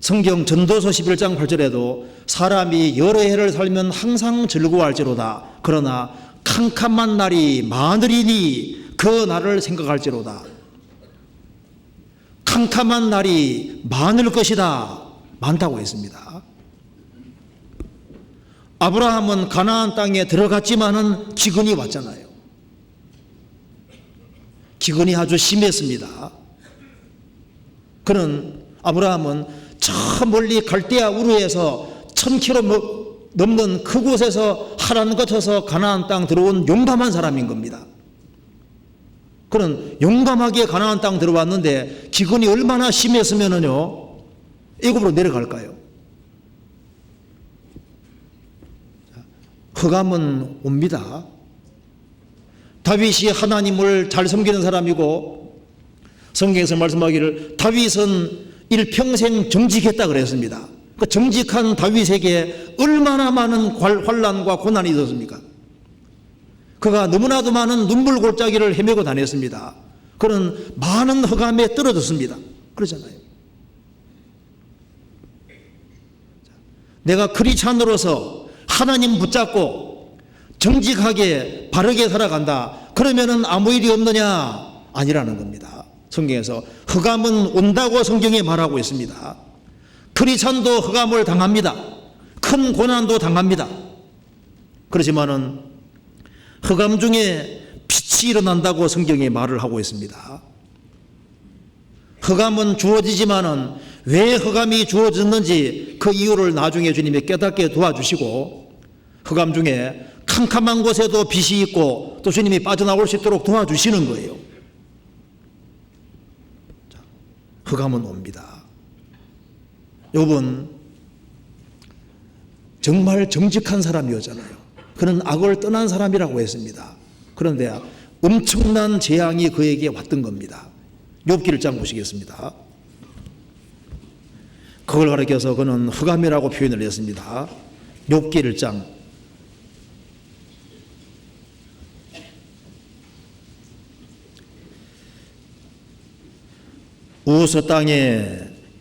성경 전도서 11장 8절에도 사람이 여러 해를 살면 항상 즐거워할지로다. 그러나 캄캄한 날이 많으리니 그 날을 생각할지로다. 캄캄한 날이 많을 것이다. 많다고 했습니다. 아브라함은 가나안 땅에 들어갔지만은 기근이 왔잖아요. 기근이 아주 심했습니다. 그는 아브라함은 저 멀리 갈대아 우르에서 1000km 넘는 그곳에서 하란 거쳐서 가나안 땅 들어온 용감한 사람인 겁니다. 그는 용감하게 가나안 땅 들어왔는데 기근이 얼마나 심했으면은요 애굽으로 내려갈까요? 흑암은 옵니다. 다윗이 하나님을 잘 섬기는 사람이고 성경에서 말씀하기를 다윗은 일평생 정직했다 그랬습니다. 그 정직한 다윗에게 얼마나 많은 환난과 고난이 있었습니까? 그가 너무나도 많은 눈물 골짜기를 헤매고 다녔습니다. 그는 많은 흑암에 떨어졌습니다. 그러잖아요. 내가 크리스찬으로서 하나님 붙잡고 정직하게 바르게 살아간다. 그러면은 아무 일이 없느냐? 아니라는 겁니다. 성경에서 흑암은 온다고 성경에 말하고 있습니다. 크리스찬도 흑암을 당합니다. 큰 고난도 당합니다. 그렇지만은 흑암 중에 빛이 일어난다고 성경이 말을 하고 있습니다. 흑암은 주어지지만은 왜 흑암이 주어졌는지 그 이유를 나중에 주님이 깨닫게 도와주시고 흑암 중에 캄캄한 곳에도 빛이 있고 또 주님이 빠져나올 수 있도록 도와주시는 거예요. 흑암은 옵니다. 욥은 정말 정직한 사람이었잖아요. 그는 악을 떠난 사람이라고 했습니다. 그런데 엄청난 재앙이 그에게 왔던 겁니다. 욥기 1장 보시겠습니다. 그걸 가리켜서 그는 흑암이라고 표현을 했습니다. 욥기 1장 우스 땅에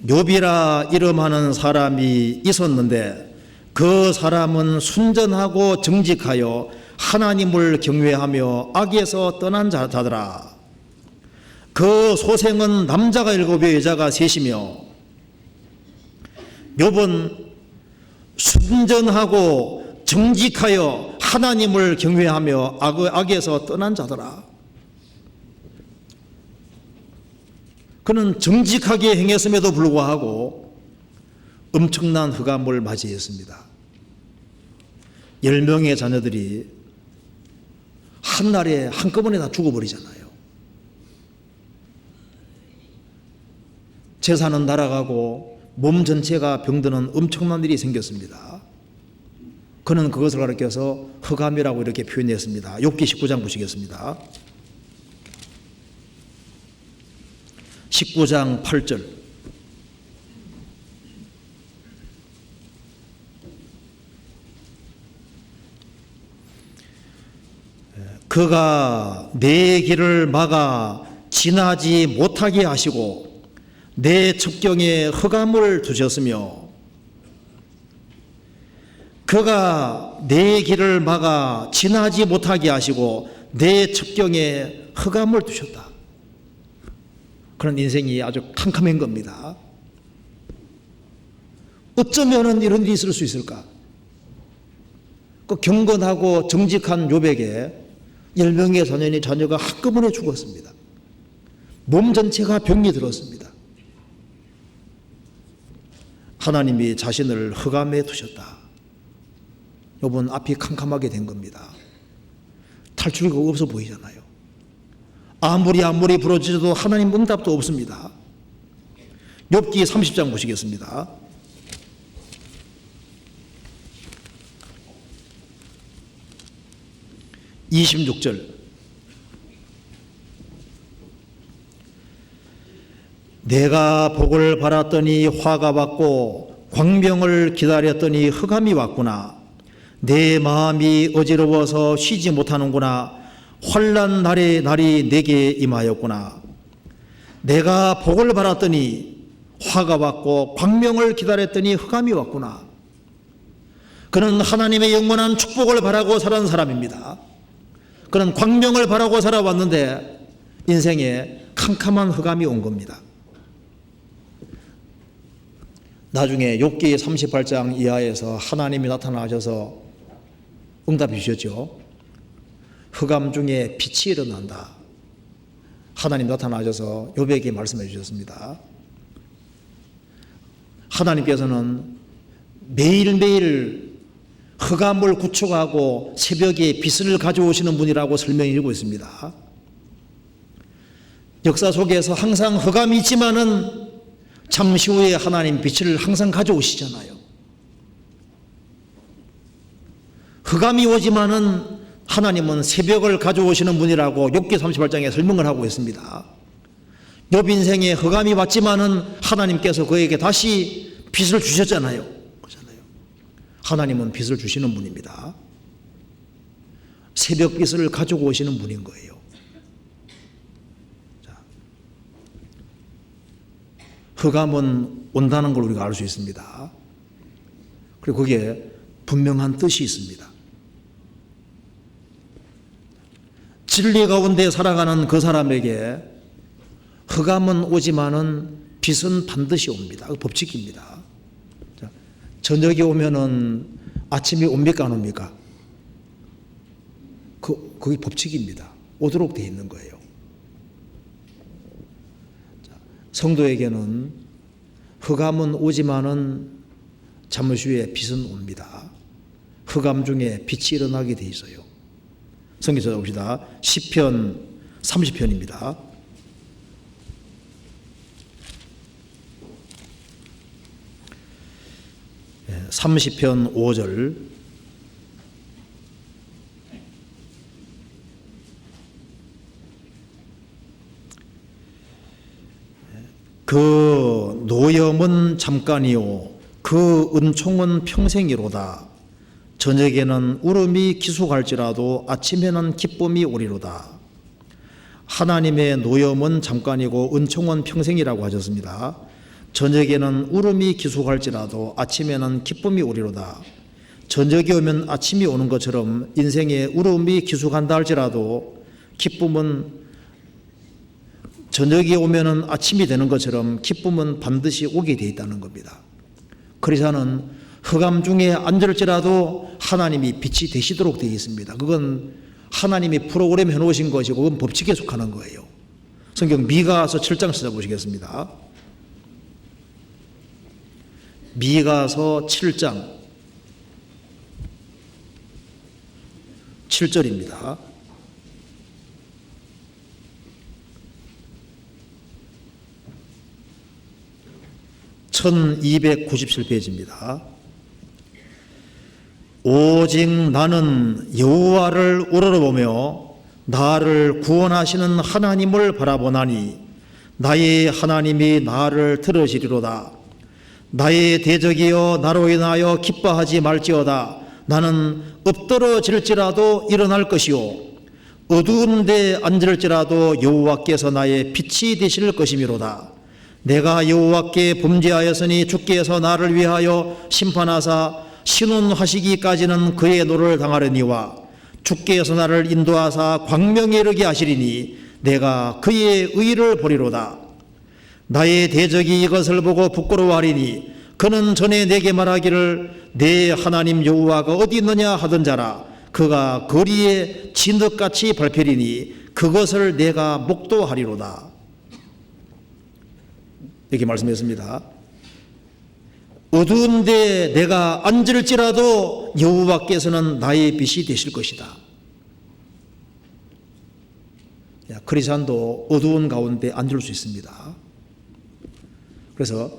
욥이라 이름하는 사람이 있었는데 그 사람은 순전하고 정직하여 하나님을 경외하며 악에서 떠난 자더라. 그 소생은 남자가 7여 여자가 3이며 욥은 순전하고 정직하여 하나님을 경외하며 악에서 떠난 자더라. 그는 정직하게 행했음에도 불구하고 엄청난 흑암을 맞이했습니다. 10명의 자녀들이 한날에 한꺼번에 다 죽어버리잖아요. 재산은 날아가고 몸 전체가 병드는 엄청난 일이 생겼습니다. 그는 그것을 가리켜서 흑암이라고 이렇게 표현했습니다. 욥기 19장 보시겠습니다. 19장 8절 그가 내 길을 막아 지나지 못하게 하시고 내 첩경에 흑암을 두셨으며 그가 내 길을 막아 지나지 못하게 하시고 내 첩경에 흑암을 두셨다. 그런 인생이 아주 캄캄한 겁니다. 어쩌면 이런 일이 있을 수 있을까? 그 경건하고 정직한 욥에게 10명의 자녀가 한꺼번에 죽었습니다. 몸 전체가 병이 들었습니다. 하나님이 자신을 흑암에 두셨다. 욥은 앞이 캄캄하게 된 겁니다. 탈출구가 없어 보이잖아요. 아무리 부러져도 하나님 응답도 없습니다. 욥기 30장 보시겠습니다. 26절. 내가 복을 바랐더니 화가 왔고 광명을 기다렸더니 흑암이 왔구나. 내 마음이 어지러워서 쉬지 못하는구나. 환난 날이 내게 임하였구나. 내가 복을 바랐더니 화가 왔고 광명을 기다렸더니 흑암이 왔구나. 그는 하나님의 영원한 축복을 바라고 살아온 사람입니다. 그는 광명을 바라고 살아왔는데 인생에 캄캄한 흑암이 온 겁니다. 나중에 욥기 38장 이하에서 하나님이 나타나셔서 응답해 주셨죠. 흑암 중에 빛이 일어난다. 하나님 나타나셔서 욥에게 말씀해 주셨습니다. 하나님께서는 매일매일 흑암을 구축하고 새벽에 빛을 가져오시는 분이라고 설명해 주고 있습니다. 역사 속에서 항상 흑암이 있지만은 잠시 후에 하나님 빛을 항상 가져오시잖아요. 흑암이 오지만은 하나님은 새벽을 가져오시는 분이라고 욥기 38장에 설명을 하고 있습니다. 욥 인생에 흑암이 왔지만은 하나님께서 그에게 다시 빛을 주셨잖아요. 하나님은 빛을 주시는 분입니다. 새벽 빛을 가지고 오시는 분인 거예요. 자, 흑암은 온다는 걸 우리가 알 수 있습니다. 그리고 거기에 분명한 뜻이 있습니다. 진리 가운데 살아가는 그 사람에게 흑암은 오지만은 빛은 반드시 옵니다. 그 법칙입니다. 자, 저녁이 오면은 아침이 옵니까 안 옵니까? 그게 법칙입니다. 오도록 되어 있는 거예요. 자, 성도에게는 흑암은 오지만은 잠시 후에 빛은 옵니다. 흑암 중에 빛이 일어나게 되어 있어요. 성경 찾아봅시다. 시편 30편입니다. 네, 30편 5절. 그 노염은 잠깐이요 그 은총은 평생이로다. 저녁에는 울음이 기숙할지라도 아침에는 기쁨이 오리로다. 하나님의 노염은 잠깐이고 은총은 평생이라고 하셨습니다. 저녁에는 울음이 기숙할지라도 아침에는 기쁨이 오리로다. 저녁이 오면 아침이 오는 것처럼 인생에 울음이 기숙한다 할지라도 기쁨은 저녁이 오면은 아침이 되는 것처럼 기쁨은 반드시 오게 되어 있다는 겁니다. 그리스도는 흑암 중에 앉을지라도 하나님이 빛이 되시도록 되어 있습니다. 그건 하나님이 프로그램 해놓으신 것이고 그건 법칙에 속하는 거예요. 성경 미가서 7장 찾아보시겠습니다. 미가서 7장 7절입니다. (1297페이지입니다) 오직 나는 여호와를 우러러보며 나를 구원하시는 하나님을 바라보나니 나의 하나님이 나를 들으시리로다. 나의 대적이여 나로 인하여 기뻐하지 말지어다. 나는 엎드러질지라도 일어날 것이요 어두운 데 앉을지라도 여호와께서 나의 빛이 되실 것이미로다. 내가 여호와께 범죄하였으니 주께서 나를 위하여 심판하사 신원하시기까지는 그의 노를 당하려니와 주께서 나를 인도하사 광명에 이르게 하시리니 내가 그의 의를 보리로다. 나의 대적이 이것을 보고 부끄러워하리니 그는 전에 내게 말하기를 내 하나님 여호와가 어디 있느냐 하던 자라. 그가 거리에 진흙같이 밟히리니 그것을 내가 목도하리로다. 이렇게 말씀했습니다. 어두운데 내가 앉을지라도 그리고 여호와께서는 나의 빛이 되실 것이다. 크리스찬도 어두운 가운데 앉을 수 있습니다. 그래서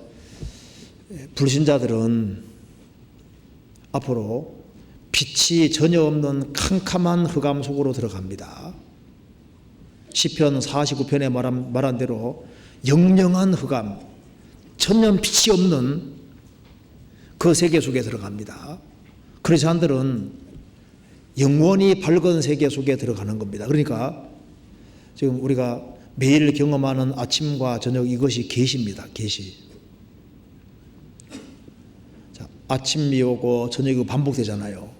불신자들은 앞으로 빛이 전혀 없는 캄캄한 흑암 속으로 들어갑니다. 시편 49편에 말한 대로 영영한 흑암, 천년 빛이 없는 그 세계 속에 들어갑니다. 크리스찬들은 영원히 밝은 세계 속에 들어가는 겁니다. 그러니까 지금 우리가 매일 경험하는 아침과 저녁, 이것이 계시입니다. 계시. 자, 아침이 오고 저녁이 반복되잖아요.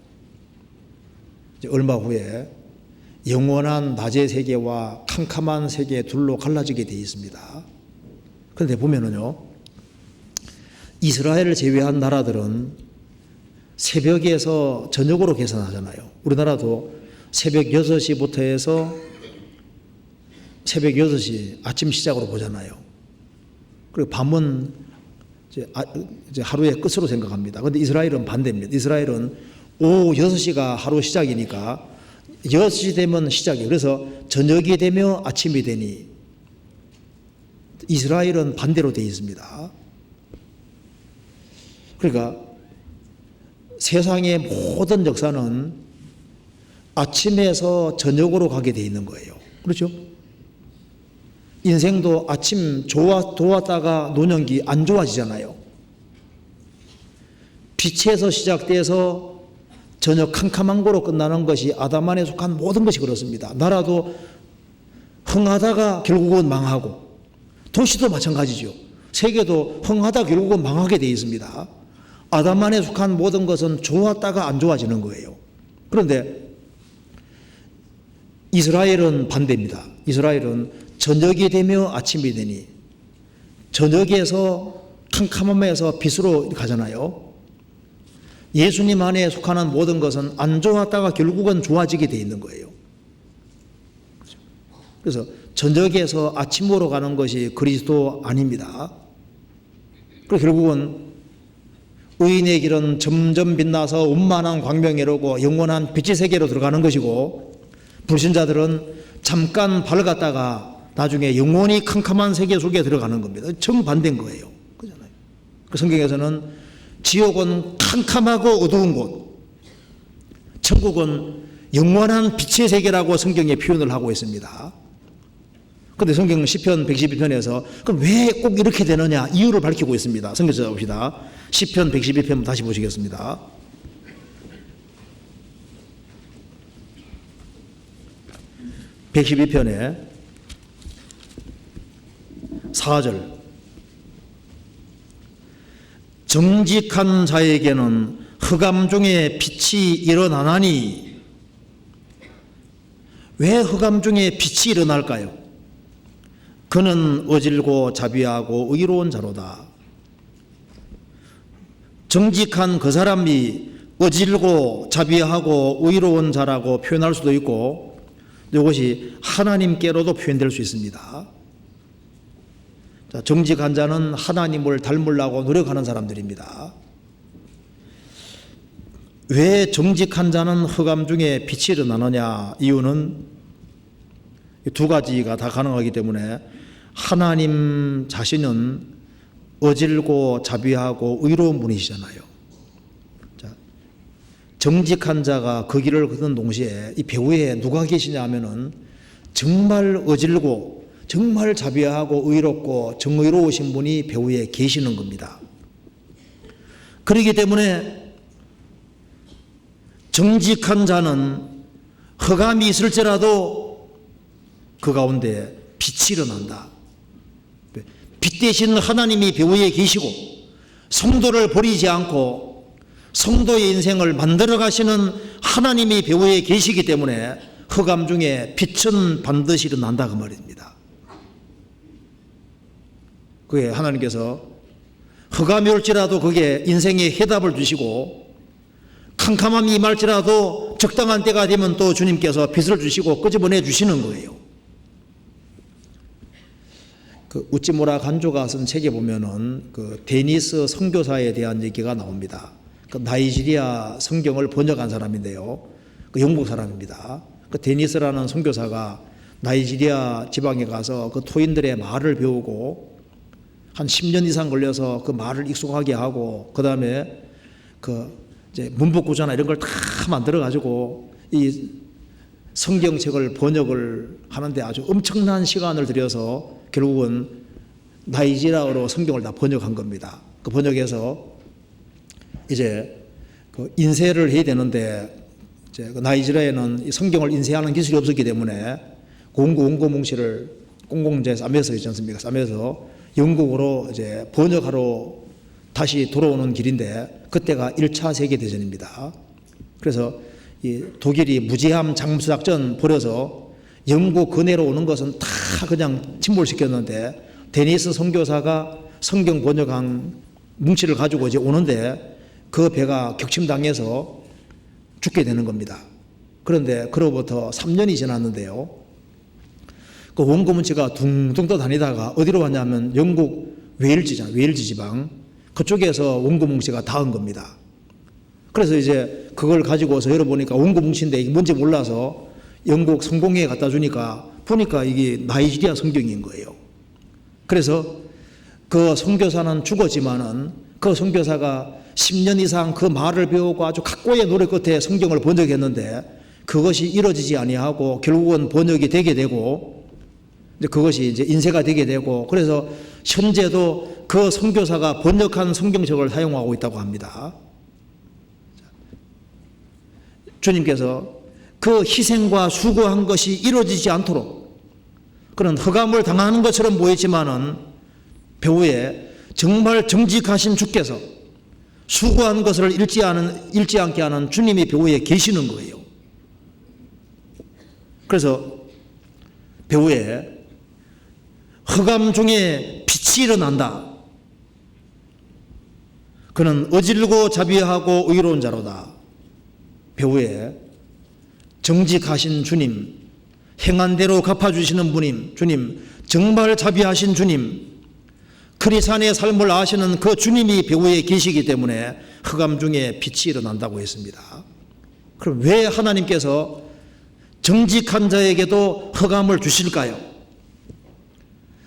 이제 얼마 후에 영원한 낮의 세계와 캄캄한 세계 둘로 갈라지게 되어 있습니다. 그런데 보면은요, 이스라엘을 제외한 나라들은 새벽에서 저녁으로 계산하잖아요. 우리나라도 새벽 6시부터 해서 새벽 6시 아침 시작으로 보잖아요. 그리고 밤은 이제 하루의 끝으로 생각합니다. 그런데 이스라엘은 반대입니다. 이스라엘은 오후 6시가 하루 시작이니까 6시 되면 시작이에요. 그래서 저녁이 되면 아침이 되니 이스라엘은 반대로 되어 있습니다. 그러니까 세상의 모든 역사는 아침에서 저녁으로 가게 되어 있는 거예요. 그렇죠? 인생도 아침 좋았다가 노년기 안 좋아지잖아요. 빛에서 시작돼서 저녁 캄캄한 거로 끝나는 것이 아담만에 속한 모든 것이 그렇습니다. 나라도 흥하다가 결국은 망하고, 도시도 마찬가지죠. 세계도 흥하다 결국은 망하게 되어 있습니다. 아담만에 속한 모든 것은 좋았다가 안 좋아지는 거예요. 그런데 이스라엘은 반대입니다. 이스라엘은 저녁이 되며 아침이 되니, 저녁에서 캄캄함에서 빛으로 가잖아요. 예수님 안에 속하는 모든 것은 안 좋았다가 결국은 좋아지게 되어 있는 거예요. 그래서 저녁에서 아침으로 가는 것이 그리스도 아닙니다. 그래서 결국은 의인의 길은 점점 빛나서 운만한 광명에 이르고 영원한 빛의 세계로 들어가는 것이고, 불신자들은 잠깐 밝았다가 나중에 영원히 캄캄한 세계 속에 들어가는 겁니다. 정반대인 거예요. 그잖아요. 그 성경에서는 지옥은 캄캄하고 어두운 곳, 천국은 영원한 빛의 세계라고 성경에 표현을 하고 있습니다. 그런데 성경 시편 112편에서 그럼 왜 꼭 이렇게 되느냐 이유를 밝히고 있습니다. 성경 찾아봅시다. 시편 112편 다시 보시겠습니다. 112편에 4절, 정직한 자에게는 흑암 중에 빛이 일어나나니. 왜 흑암 중에 빛이 일어날까요? 그는 어질고 자비하고 의로운 자로다. 정직한 그 사람이 어질고 자비하고 의로운 자라고 표현할 수도 있고, 이것이 하나님께로도 표현될 수 있습니다. 자, 정직한 자는 하나님을 닮으려고 노력하는 사람들입니다. 왜 정직한 자는 흑암 중에 빛이 일어나느냐? 이유는 두 가지가 다 가능하기 때문에, 하나님 자신은 어질고 자비하고 의로운 분이시잖아요. 자, 정직한 자가 그 길을 걷는 동시에 이 배후에 누가 계시냐 하면은 정말 어질고 정말 자비하고 의롭고 정의로우신 분이 배후에 계시는 겁니다. 그렇기 때문에 정직한 자는 흑암이 있을지라도 그 가운데 빛이 일어난다. 빛 대신 하나님이 배후에 계시고 성도를 버리지 않고 성도의 인생을 만들어 가시는 하나님이 배후에 계시기 때문에 흑암 중에 빛은 반드시 일어난다 그 말입니다. 그게 하나님께서 흑암이 올지라도 그게 인생의 해답을 주시고, 캄캄함이 임할지라도 적당한 때가 되면 또 주님께서 빛을 주시고 끄집어내 주시는 거예요. 그 우찌무라 간조가 쓴 책에 보면은 그 데니스 선교사에 대한 얘기가 나옵니다. 그 나이지리아 성경을 번역한 사람인데요. 그 영국 사람입니다. 그 데니스라는 선교사가 나이지리아 지방에 가서 그 토인들의 말을 배우고 한 10년 이상 걸려서 그 말을 익숙하게 하고 그 다음에 그 이제 문법구조나 이런 걸 다 만들어 가지고 이 성경책을 번역을 하는데 아주 엄청난 시간을 들여서 결국은 나이지리아어로 성경을 다 번역한 겁니다. 그 번역해서 이제 그 인쇄를 해야 되는데 이제 그 나이지리아에는 이 성경을 인쇄하는 기술이 없었기 때문에 원고 뭉치를 공공재 싸매서 있지 않습니까? 싸매서 영국으로 이제 번역하러 다시 돌아오는 길인데 그때가 1차 세계대전입니다. 그래서 이 독일이 무제함 잠수작전 벌여서 영국 근해로 오는 것은 다 그냥 침몰시켰는데 데니스 선교사가 성경 번역한 뭉치를 가지고 이제 오는데 그 배가 격침당해서 죽게 되는 겁니다. 그런데 그로부터 3년이 지났는데요. 그 원고 뭉치가 둥둥 떠다니다가 어디로 왔냐면 영국 웨일즈 지방 그쪽에서 원고 뭉치가 닿은 겁니다. 그래서 이제 그걸 가지고서 열어보니까 원고 뭉치인데 이게 뭔지 몰라서 영국 성공회에 갖다 주니까 보니까 이게 나이지리아 성경인 거예요. 그래서 그 선교사는 죽었지만은 그 선교사가 10년 이상 그 말을 배우고 아주 각고의 노력 끝에 성경을 번역했는데 그것이 이루어지지 아니하고 결국은 번역이 되게 되고 이제 그것이 이제 인쇄가 되게 되고 그래서 현재도 그 선교사가 번역한 성경책을 사용하고 있다고 합니다. 주님께서 그 희생과 수고한 것이 이루어지지 않도록 그런 흑암을 당하는 것처럼 보이지만은 배후에 정말 정직하신 주께서 수고한 것을 잃지 않게 하는 주님이 배후에 계시는 거예요. 그래서 배후에 흑암 중에 빛이 일어난다. 그는 어질고 자비하고 의로운 자로다. 배후에 정직하신 주님, 행한 대로 갚아주시는 주님, 정말 자비하신 주님, 크리스찬의 삶을 아시는 그 주님이 배후에 계시기 때문에 흑암 중에 빛이 일어난다고 했습니다. 그럼 왜 하나님께서 정직한 자에게도 흑암을 주실까요?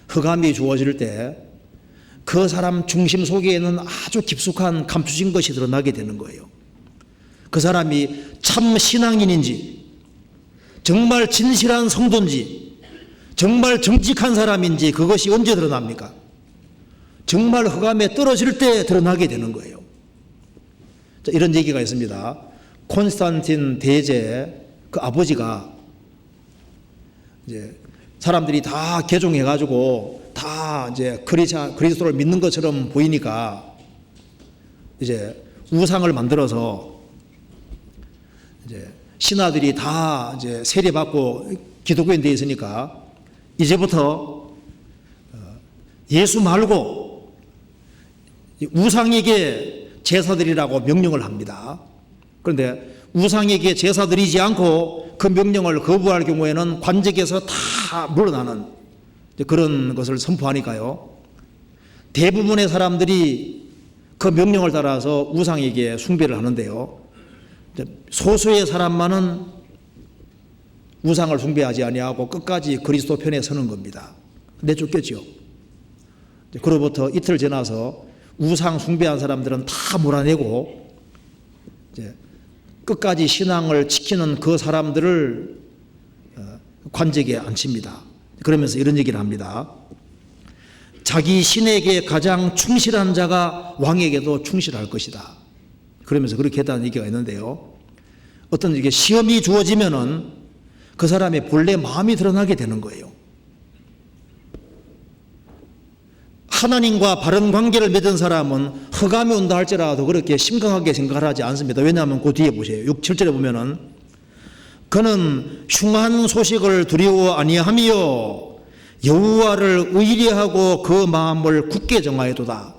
흑암이 주어질 때 그 사람 중심 속에는 아주 깊숙한 감추진 것이 드러나게 되는 거예요. 그 사람이 참 신앙인인지 정말 진실한 성도인지 정말 정직한 사람인지 그것이 언제 드러납니까? 정말 흑암에 떨어질 때 드러나게 되는 거예요. 자, 이런 얘기가 있습니다. 콘스탄틴 대제 그 아버지가 이제 사람들이 다 개종해가지고 다 이제 그리스도를 믿는 것처럼 보이니까 이제 우상을 만들어서 이제 신하들이 다 이제 세례받고 기독교인 되어 있으니까 이제부터 예수 말고 우상에게 제사드리라고 명령을 합니다. 그런데 우상에게 제사드리지 않고 그 명령을 거부할 경우에는 관직에서 다 물러나는 그런 것을 선포하니까요. 대부분의 사람들이 그 명령을 따라서 우상에게 숭배를 하는데요. 소수의 사람만은 우상을 숭배하지 아니하고 끝까지 그리스도 편에 서는 겁니다. 내쫓겼죠. 그로부터 이틀 지나서 우상 숭배한 사람들은 다 몰아내고 이제 끝까지 신앙을 지키는 그 사람들을 관직에 앉힙니다. 그러면서 이런 얘기를 합니다. 자기 신에게 가장 충실한 자가 왕에게도 충실할 것이다. 그러면서 그렇게 했다는 얘기가 있는데요. 어떤 이게 시험이 주어지면은 그 사람의 본래 마음이 드러나게 되는 거예요. 하나님과 바른 관계를 맺은 사람은 흑암이 온다 할지라도 그렇게 심각하게 생각을 하지 않습니다. 왜냐하면 그 뒤에 보세요. 6, 7절에 보면은 그는 흉한 소식을 두려워 아니하며 여호와를 의리하고 그 마음을 굳게 정하여도다.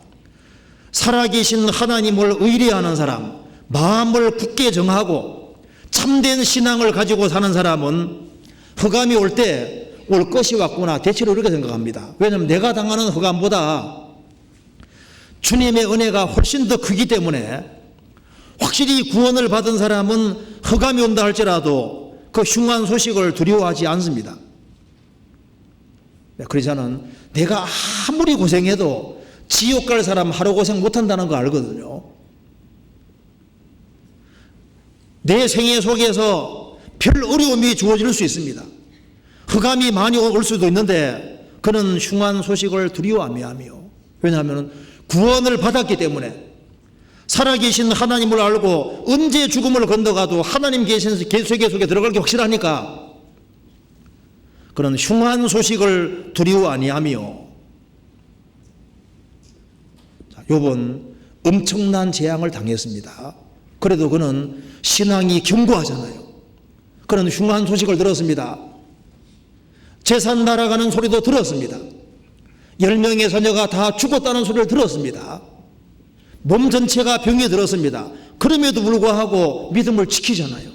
살아계신 하나님을 의리하는 사람, 마음을 굳게 정하고 참된 신앙을 가지고 사는 사람은 흑암이 올 때 올 것이 왔구나 대체로 이렇게 생각합니다. 왜냐하면 내가 당하는 흑암보다 주님의 은혜가 훨씬 더 크기 때문에 확실히 구원을 받은 사람은 흑암이 온다 할지라도 그 흉한 소식을 두려워하지 않습니다. 그러자는 내가 아무리 고생해도 지옥 갈 사람 하루 고생 못한다는 거 알거든요. 내 생애 속에서 별 어려움이 주어질 수 있습니다. 흑암이 많이 올 수도 있는데 그는 흉한 소식을 두려워하며, 왜냐하면 구원을 받았기 때문에, 살아계신 하나님을 알고 언제 죽음을 건너가도 하나님 계신 세계 속에 들어갈 게 확실하니까 그는 흉한 소식을 두려워 아니하며, 욥은 엄청난 재앙을 당했습니다. 그래도 그는 신앙이 견고하잖아요. 그는 흉한 소식을 들었습니다. 재산 날아가는 소리도 들었습니다. 10명의 자녀가 다 죽었다는 소리를 들었습니다. 몸 전체가 병이 들었습니다. 그럼에도 불구하고 믿음을 지키잖아요.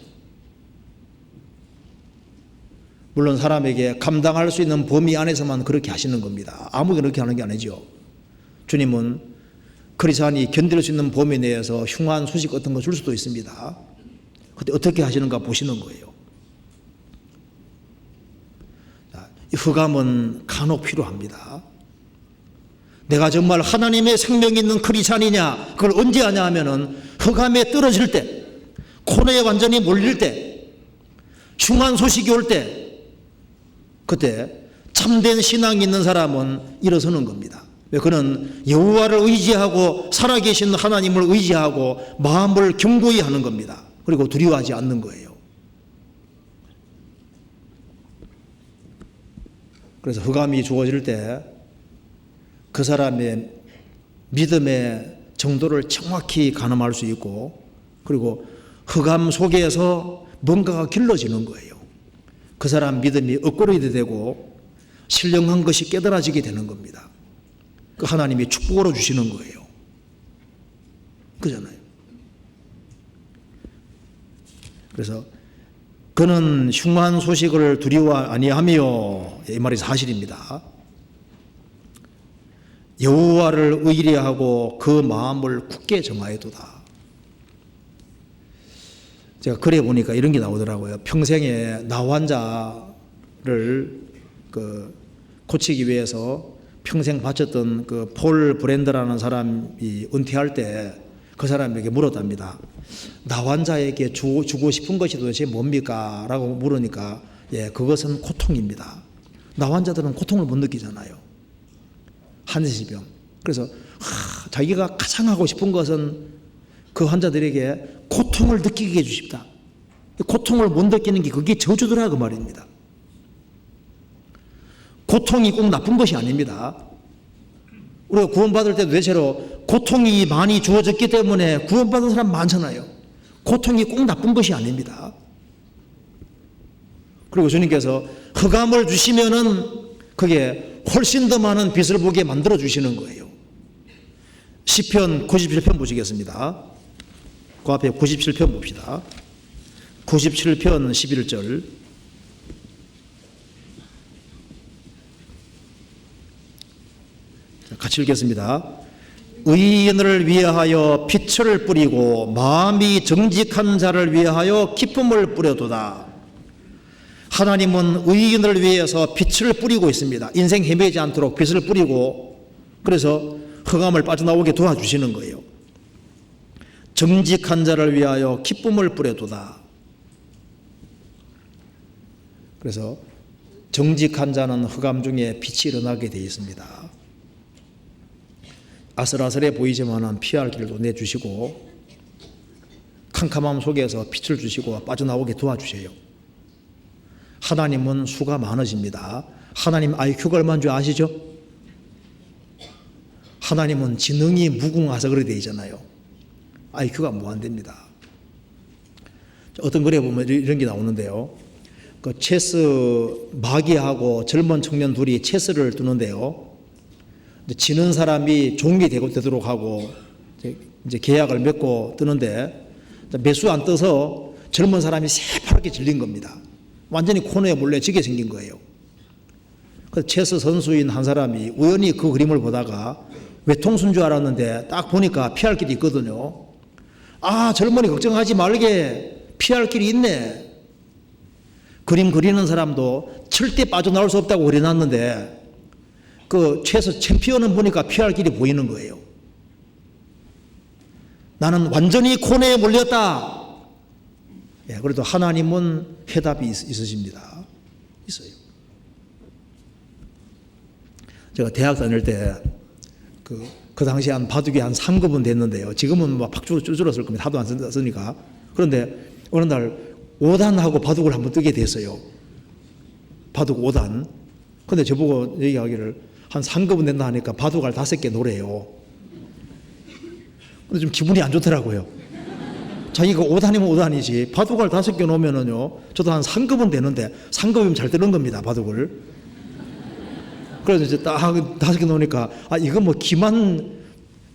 물론 사람에게 감당할 수 있는 범위 안에서만 그렇게 하시는 겁니다. 아무나 그렇게 하는 게 아니죠. 주님은 크리스찬이 견딜 수 있는 범위 내에서 흉한 소식 같은 거 줄 수도 있습니다. 그때 어떻게 하시는가 보시는 거예요. 이 흑암은 간혹 필요합니다. 내가 정말 하나님의 생명이 있는 크리스찬이냐, 그걸 언제 하냐 하면은 흑암에 떨어질 때, 코너에 완전히 몰릴 때, 흉한 소식이 올 때, 그때 참된 신앙이 있는 사람은 일어서는 겁니다. 그는 여호와를 의지하고 살아계신 하나님을 의지하고 마음을 견고히 하는 겁니다. 그리고 두려워하지 않는 거예요. 그래서 흑암이 주어질 때 그 사람의 믿음의 정도를 정확히 가늠할 수 있고, 그리고 흑암 속에서 뭔가가 길러지는 거예요. 그 사람 믿음이 업그레이드 되고 신령한 것이 깨달아지게 되는 겁니다. 그 하나님이 축복으로 주시는 거예요. 그잖아요. 그래서 그는 흉한 소식을 두려워 아니하며, 이 말이 사실입니다. 여호와를 의뢰하고 그 마음을 굳게 정하여두다. 제가 글에 보니까 이런 게 나오더라고요. 평생에 나 환자를 고치기 위해서 평생 바쳤던 그 폴 브랜드라는 사람이 은퇴할 때 그 사람에게 물었답니다. 나 환자에게 주고 싶은 것이 도대체 뭡니까? 라고 물으니까, 예, 그것은 고통입니다. 나 환자들은 고통을 못 느끼잖아요. 한세시병. 그래서 자기가 가장 하고 싶은 것은 그 환자들에게 고통을 느끼게 해주십다. 고통을 못 느끼는 게 그게 저주더라 그 말입니다. 고통이 꼭 나쁜 것이 아닙니다. 우리가 구원받을 때도 대체로 고통이 많이 주어졌기 때문에 구원받은 사람 많잖아요. 고통이 꼭 나쁜 것이 아닙니다. 그리고 주님께서 흑암을 주시면은 그게 훨씬 더 많은 빛을 보게 만들어 주시는 거예요. 시편 97편 보시겠습니다. 그 앞에 97편 봅시다. 97편 11절. 같이 읽겠습니다. 의인을 위하여 빛을 뿌리고 마음이 정직한 자를 위하여 기쁨을 뿌려두다. 하나님은 의인을 위해서 빛을 뿌리고 있습니다. 인생 헤매지 않도록 빛을 뿌리고, 그래서 흑암을 빠져나오게 도와주시는 거예요. 정직한 자를 위하여 기쁨을 뿌려두다. 그래서 정직한 자는 흑암 중에 빛이 일어나게 되어 있습니다. 아슬아슬해 보이지만 피할 길도 내주시고 캄캄함 속에서 빛을 주시고 빠져나오게 도와주세요. 하나님은 수가 많으십니다. 하나님 IQ가 얼마인 줄 아시죠? 하나님은 지능이 무궁하서 그렇게 되어 있잖아요. IQ가 무한대입니다. 어떤 글에 보면 이런 게 나오는데요. 그 체스 마귀하고 젊은 청년 둘이 체스를 두는데요. 지는 사람이 종이 되도록 하고 이제 계약을 맺고 뜨는데 매수 안 떠서 젊은 사람이 새파랗게 질린 겁니다. 완전히 코너에 몰래 지게 생긴 거예요. 그 체스 선수인 한 사람이 우연히 그 그림을 보다가 외통수인 줄 알았는데 딱 보니까 피할 길이 있거든요. 아, 젊은이 걱정하지 말게 피할 길이 있네. 그림 그리는 사람도 절대 빠져나올 수 없다고 그려놨는데 그 최소 챔피언은 보니까 피할 길이 보이는 거예요. 나는 완전히 고뇌에 몰렸다. 예, 그래도 하나님은 해답이 있으십니다. 있어요. 제가 대학 다닐 때 그 당시에 바둑이 한 3급은 됐는데요. 지금은 막 팍 줄었을 겁니다. 하도 안 쓰니까. 그런데 어느 날 5단하고 바둑을 한번 뜨게 됐어요. 바둑 5단. 근데 저보고 얘기하기를 한 3급은 된다 하니까 바둑알 5개 노래요. 근데 좀 기분이 안 좋더라고요. 자기가 5단이면 5단이지 바둑알 5개 놓으면은요, 저도 한 3급은 되는데 3급이면 잘 뜨는 겁니다, 바둑을. 그래서 이제 딱 5개 놓으니까 아, 이거 뭐 기만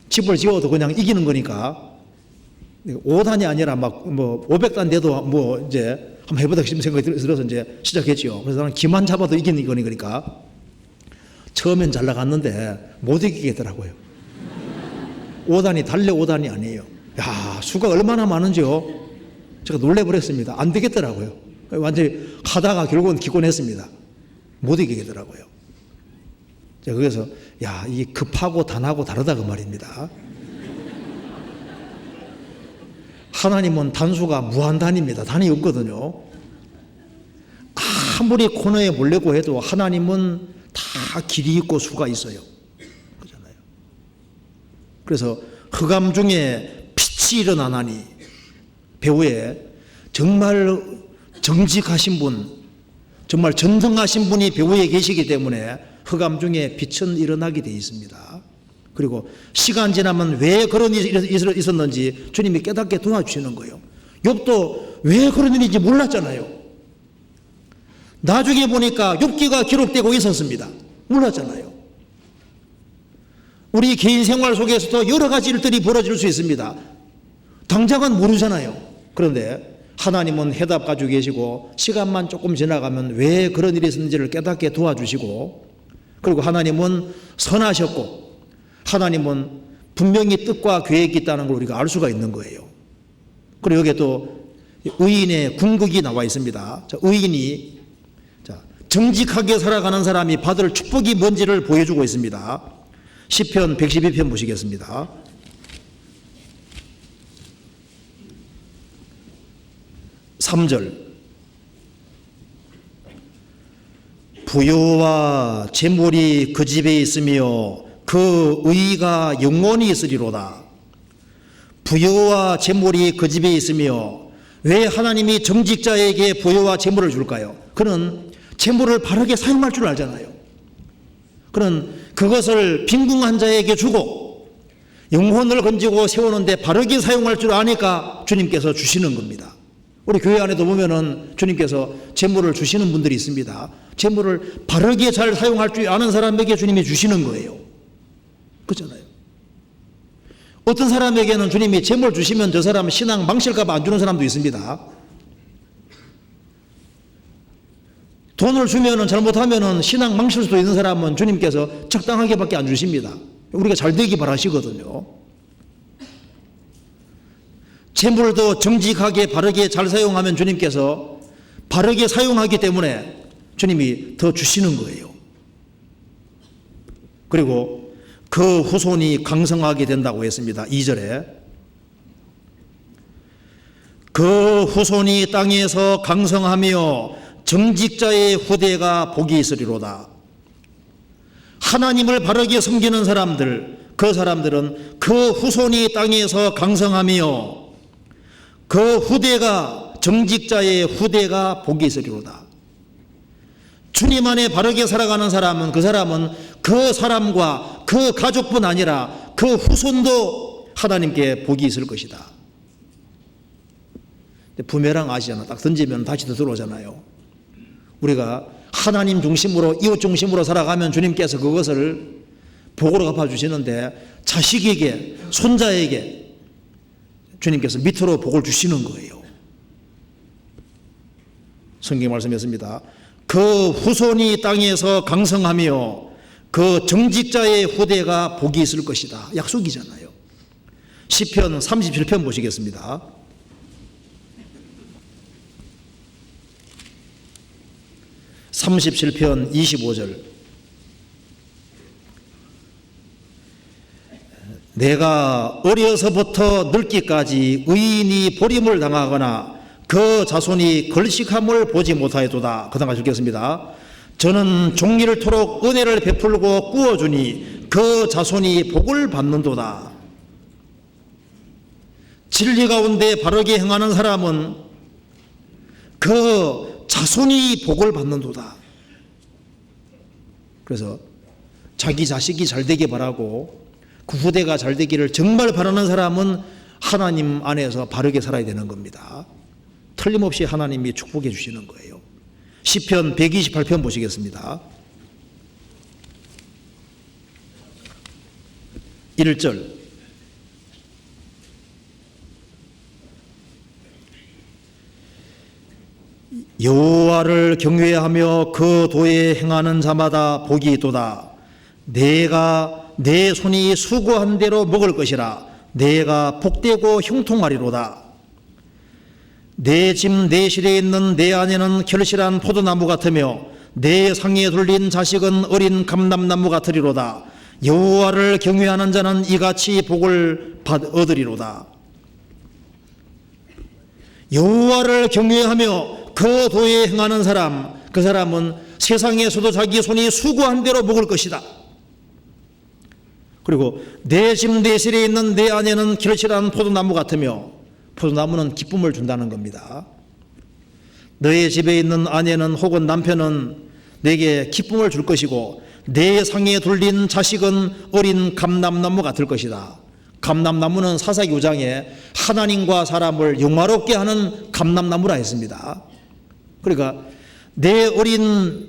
집을 지어도 그냥 이기는 거니까 5단이 아니라 막 뭐 500단 돼도 뭐 이제 한번 해보다 싶은 생각이 들어서 이제 시작했죠. 그래서 나는 기만 잡아도 이기는 거니까 처음엔 잘 나갔는데 못 이기겠더라고요. 5단이 달래 5단이 아니에요. 야, 수가 얼마나 많은지요. 제가 놀래버렸습니다. 안 되겠더라고요. 완전히 하다가 결국은 기권했습니다. 못 이기겠더라고요. 제가 그래서 야, 이 급하고 단하고 다르다 그 말입니다. 하나님은 단수가 무한단입니다. 단이 없거든요. 아무리 코너에 몰려고 해도 하나님은 다 길이 있고 수가 있어요. 그렇잖아요. 그래서 흑암 중에 빛이 일어나나니, 배후에 정말 정직하신 분, 정말 전등하신 분이 배후에 계시기 때문에 흑암 중에 빛은 일어나게 되어 있습니다. 그리고 시간 지나면 왜 그런 일이 있었는지 주님이 깨닫게 도와주시는 거예요. 욥도 왜 그런 일인지 몰랐잖아요. 나중에 보니까 욥기가 기록되고 있었습니다. 몰랐잖아요. 우리 개인 생활 속에서도 여러 가지 일들이 벌어질 수 있습니다. 당장은 모르잖아요. 그런데 하나님은 해답 가지고 계시고 시간만 조금 지나가면 왜 그런 일이 있었는지를 깨닫게 도와주시고, 그리고 하나님은 선하셨고 하나님은 분명히 뜻과 계획이 있다는 걸 우리가 알 수가 있는 거예요. 그리고 여기에 또 의인의 궁극이 나와 있습니다. 자, 의인이 정직하게 살아가는 사람이 받을 축복이 뭔지를 보여주고 있습니다. 시편 112편 보시겠습니다. (3절) 부유와 재물이 그 집에 있으며 그 의가 영원히 있으리로다. 부유와 재물이 그 집에 있으며, 왜 하나님이 정직자에게 부유와 재물을 줄까요? 그는 재물을 바르게 사용할 줄 알잖아요. 그는 그것을 빈궁한 자에게 주고 영혼을 건지고 세우는데 바르게 사용할 줄 아니까 주님께서 주시는 겁니다. 우리 교회 안에도 보면은 주님께서 재물을 주시는 분들이 있습니다. 재물을 바르게 잘 사용할 줄 아는 사람에게 주님이 주시는 거예요. 그렇잖아요. 어떤 사람에게는 주님이 재물 주시면 저 사람은 신앙 망칠까 봐 안 주는 사람도 있습니다. 돈을 주면은 잘못하면은 신앙 망칠 수도 있는 사람은 주님께서 적당하게밖에 안 주십니다. 우리가 잘 되기 바라시거든요. 재물도 정직하게 바르게 잘 사용하면 주님께서 바르게 사용하기 때문에 주님이 더 주시는 거예요. 그리고 그 후손이 강성하게 된다고 했습니다. 2절에 그 후손이 땅에서 강성하며 정직자의 후대가 복이 있으리로다. 하나님을 바르게 섬기는 사람들, 그 사람들은 그 후손이 땅에서 강성하며 그 후대가, 정직자의 후대가 복이 있으리로다. 주님 안에 바르게 살아가는 사람은, 그 사람은 그 사람과 그 가족뿐 아니라 그 후손도 하나님께 복이 있을 것이다. 부메랑 아시잖아. 딱 던지면 다시 더 들어오잖아요. 우리가 하나님 중심으로, 이웃 중심으로 살아가면 주님께서 그것을 복으로 갚아주시는데, 자식에게, 손자에게 주님께서 밑으로 복을 주시는 거예요. 성경 말씀했습니다. 그 후손이 땅에서 강성하며 그 정직자의 후대가 복이 있을 것이다. 약속이잖아요. 시편 37편 보시겠습니다. (37편) 25절. 내가 어려서부터 늙기까지 의인이 버림을 당하거나 그 자손이 걸식함을 보지 못하였도다. 그 다음 읽겠습니다. 저는 종일토록 은혜를 베풀고 꾸어주니 그 자손이 복을 받는도다. 진리 가운데 바르게 행하는 사람은 그 자손이 복을 받는도다. 그래서 자기 자식이 잘 되기 바라고 그 후대가 잘 되기를 정말 바라는 사람은 하나님 안에서 바르게 살아야 되는 겁니다. 틀림없이 하나님이 축복해 주시는 거예요. 시편 128편 보시겠습니다. 1절. 여호와를 경외하며 그 도에 행하는 자마다 복이 있도다. 내가 내 손이 수고한 대로 먹을 것이라. 내가 복되고 형통하리로다. 내 집 내 실에 있는 내 아내는 결실한 포도나무 같으며 내 상에 둘린 자식은 어린 감람나무 같으리로다. 여호와를 경외하는 자는 이같이 복을 얻으리로다. 여호와를 경외하며 그 도에 행하는 사람, 그 사람은 세상에서도 자기 손이 수고한 대로 먹을 것이다. 그리고 내 집 내 실에 있는 내 아내는 결실한 포도나무 같으며, 포도나무는 기쁨을 준다는 겁니다. 너의 집에 있는 아내는 혹은 남편은 내게 기쁨을 줄 것이고 내 상에 둘린 자식은 어린 감람나무 같을 것이다. 감람나무는 사사기 5장에 하나님과 사람을 영화롭게 하는 감람나무라 했습니다. 그러니까 내 어린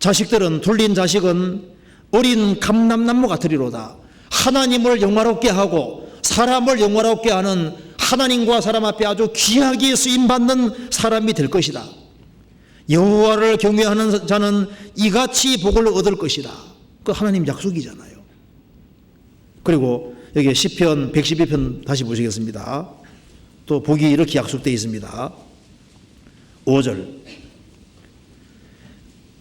자식들은, 둘린 자식은 어린 감람나무 같으리로다. 하나님을 영화롭게 하고 사람을 영화롭게 하는, 하나님과 사람 앞에 아주 귀하게 쓰임받는 사람이 될 것이다. 여호와를 경외하는 자는 이같이 복을 얻을 것이다. 그 하나님 약속이잖아요. 그리고 여기 시편 112편 다시 보시겠습니다. 또 복이 이렇게 약속되어 있습니다. 5절.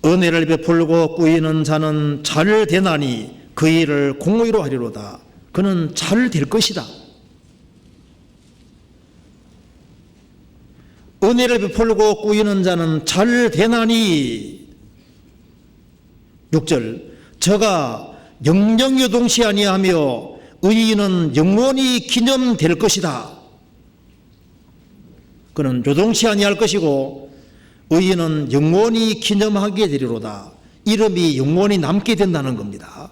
은혜를 베풀고 꾸이는 자는 잘 되나니 그 일을 공의로 하리로다. 그는 잘 될 것이다. 은혜를 베풀고 꾸이는 자는 잘 되나니. 6절. 저가 영영 요동치 아니하며 의인은 영원히 기념될 것이다. 그는 요동치 아니할 것이고 의인은 영원히 기념하게 되리로다. 이름이 영원히 남게 된다는 겁니다.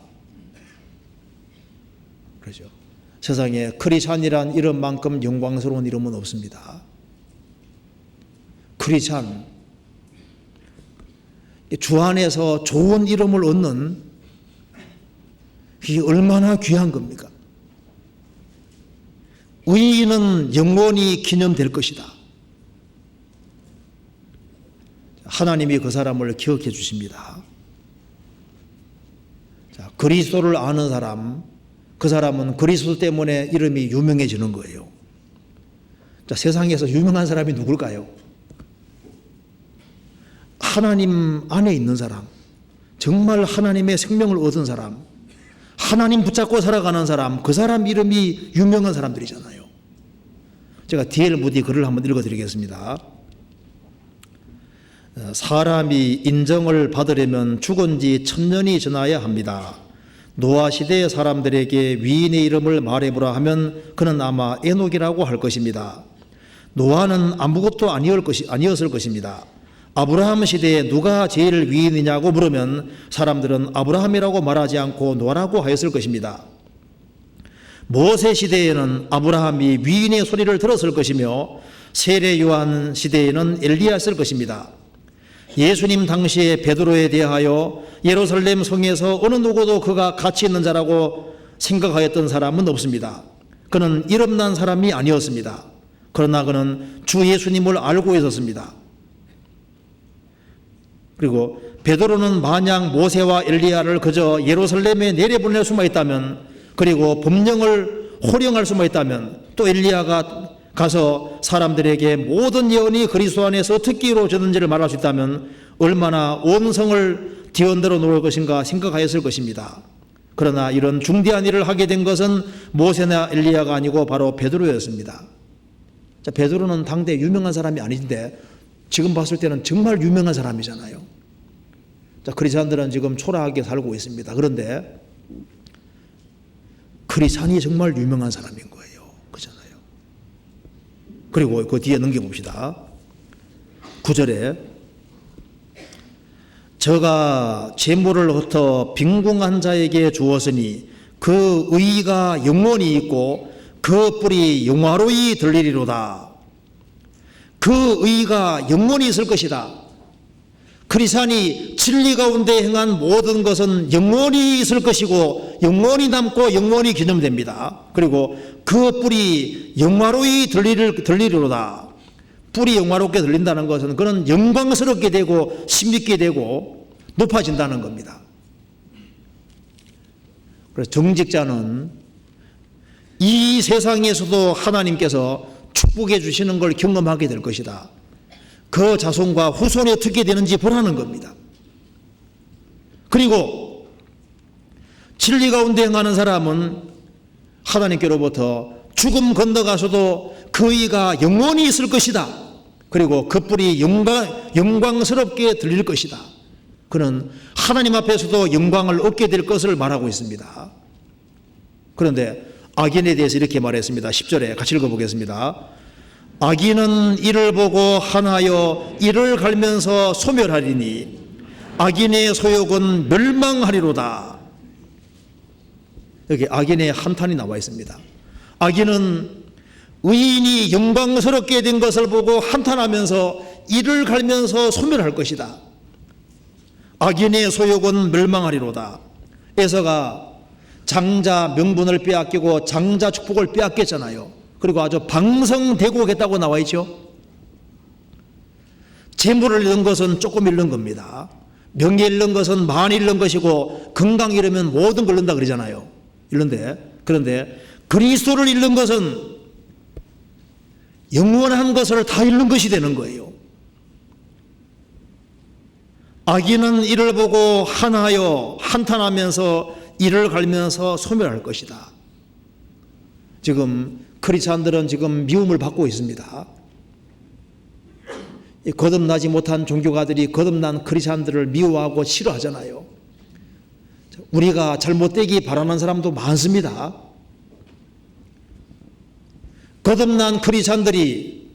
그렇죠. 세상에 크리스찬이란 이름만큼 영광스러운 이름은 없습니다. 크리스찬, 주 안에서 좋은 이름을 얻는, 이게 얼마나 귀한 겁니까? 의인은 영원히 기념될 것이다. 하나님이 그 사람을 기억해 주십니다. 자, 그리스도를 아는 사람, 그 사람은 그리스도 때문에 이름이 유명해지는 거예요. 자, 세상에서 유명한 사람이 누굴까요? 하나님 안에 있는 사람, 정말 하나님의 생명을 얻은 사람, 하나님 붙잡고 살아가는 사람, 그 사람 이름이 유명한 사람들이잖아요. 제가 D.L. 무디 글을 한번 읽어드리겠습니다. 사람이 인정을 받으려면 죽은 지 1000년이 지나야 합니다. 노아 시대의 사람들에게 위인의 이름을 말해보라 하면 그는 아마 에녹이라고 할 것입니다. 노아는 아무것도 아니었을 것입니다. 아브라함 시대에 누가 제일 위인이냐고 물으면 사람들은 아브라함이라고 말하지 않고 노아라고 하였을 것입니다. 모세 시대에는 아브라함이 위인의 소리를 들었을 것이며 세례 요한 시대에는 엘리야였을 것입니다. 예수님 당시에 베드로에 대하여 예루살렘 성에서 어느 누구도 그가 가치 있는 자라고 생각하였던 사람은 없습니다. 그는 이름난 사람이 아니었습니다. 그러나 그는 주 예수님을 알고 있었습니다. 그리고 베드로는 만약 모세와 엘리야를 그저 예루살렘에 내려보낼 수만 있다면, 그리고 법령을 호령할 수만 있다면, 또 엘리야가 가서 사람들에게 모든 예언이 그리스도 안에서 어떻게 이루어졌는지를 말할 수 있다면 얼마나 온 성을 뒤흔들어 놓을 것인가 생각하였을 것입니다. 그러나 이런 중대한 일을 하게 된 것은 모세나 엘리야가 아니고 바로 베드로였습니다. 자, 베드로는 당대 유명한 사람이 아닌데 지금 봤을 때는 정말 유명한 사람이잖아요. 자, 크리스찬들은 지금 초라하게 살고 있습니다. 그런데 크리스찬이 정말 유명한 사람인 거예요. 그렇잖아요. 그리고 그 뒤에 넘겨봅시다. 9절에 저가 재물을 흩어 빈궁한 자에게 주었으니 그 의가 영원히 있고 그 뿔이 영화로이 들리리로다. 그 의가 영원히 있을 것이다. 크리스찬이 진리 가운데 행한 모든 것은 영원히 있을 것이고 영원히 남고 영원히 기념됩니다. 그리고 그 뿔이 영화로이 들리리로다. 뿔이 영화롭게 들린다는 것은 그는 영광스럽게 되고 힘있게 되고 높아진다는 겁니다. 그래서 정직자는 이 세상에서도 하나님께서 축복해 주시는 걸 경험하게 될 것이다. 그 자손과 후손이 어떻게 되는지 보라는 겁니다. 그리고 진리 가운데 행하는 사람은 하나님께로부터 죽음 건너가서도 그 의가 영원히 있을 것이다. 그리고 그 뿔이 영광스럽게 들릴 것이다. 그는 하나님 앞에서도 영광을 얻게 될 것을 말하고 있습니다. 그런데 악인에 대해서 이렇게 말했습니다. 10절에 같이 읽어보겠습니다. 악인은 이를 보고 한하여 이를 갈면서 소멸하리니 악인의 소욕은 멸망하리로다. 여기 악인의 한탄이 나와 있습니다. 악인은 의인이 영광스럽게 된 것을 보고 한탄하면서 이를 갈면서 소멸할 것이다. 악인의 소욕은 멸망하리로다. 에서가 장자 명분을 빼앗기고 장자 축복을 빼앗겼잖아요. 그리고 아주 방성대고겠다고 나와 있죠. 재물을 잃는 것은 조금 잃는 겁니다. 명예 잃는 것은 많이 잃는 것이고 건강 잃으면 모든 걸 잃는다 그러잖아요. 그런데 그리스도를 잃는 것은 영원한 것을 다 잃는 것이 되는 거예요. 악인은 이를 보고 한하여 한탄하면서 이를 갈면서 소멸할 것이다. 지금 크리스찬들은 지금 미움을 받고 있습니다. 거듭나지 못한 종교가들이 거듭난 크리스찬들을 미워하고 싫어하잖아요. 우리가 잘못되기 바라는 사람도 많습니다. 거듭난 크리스찬들이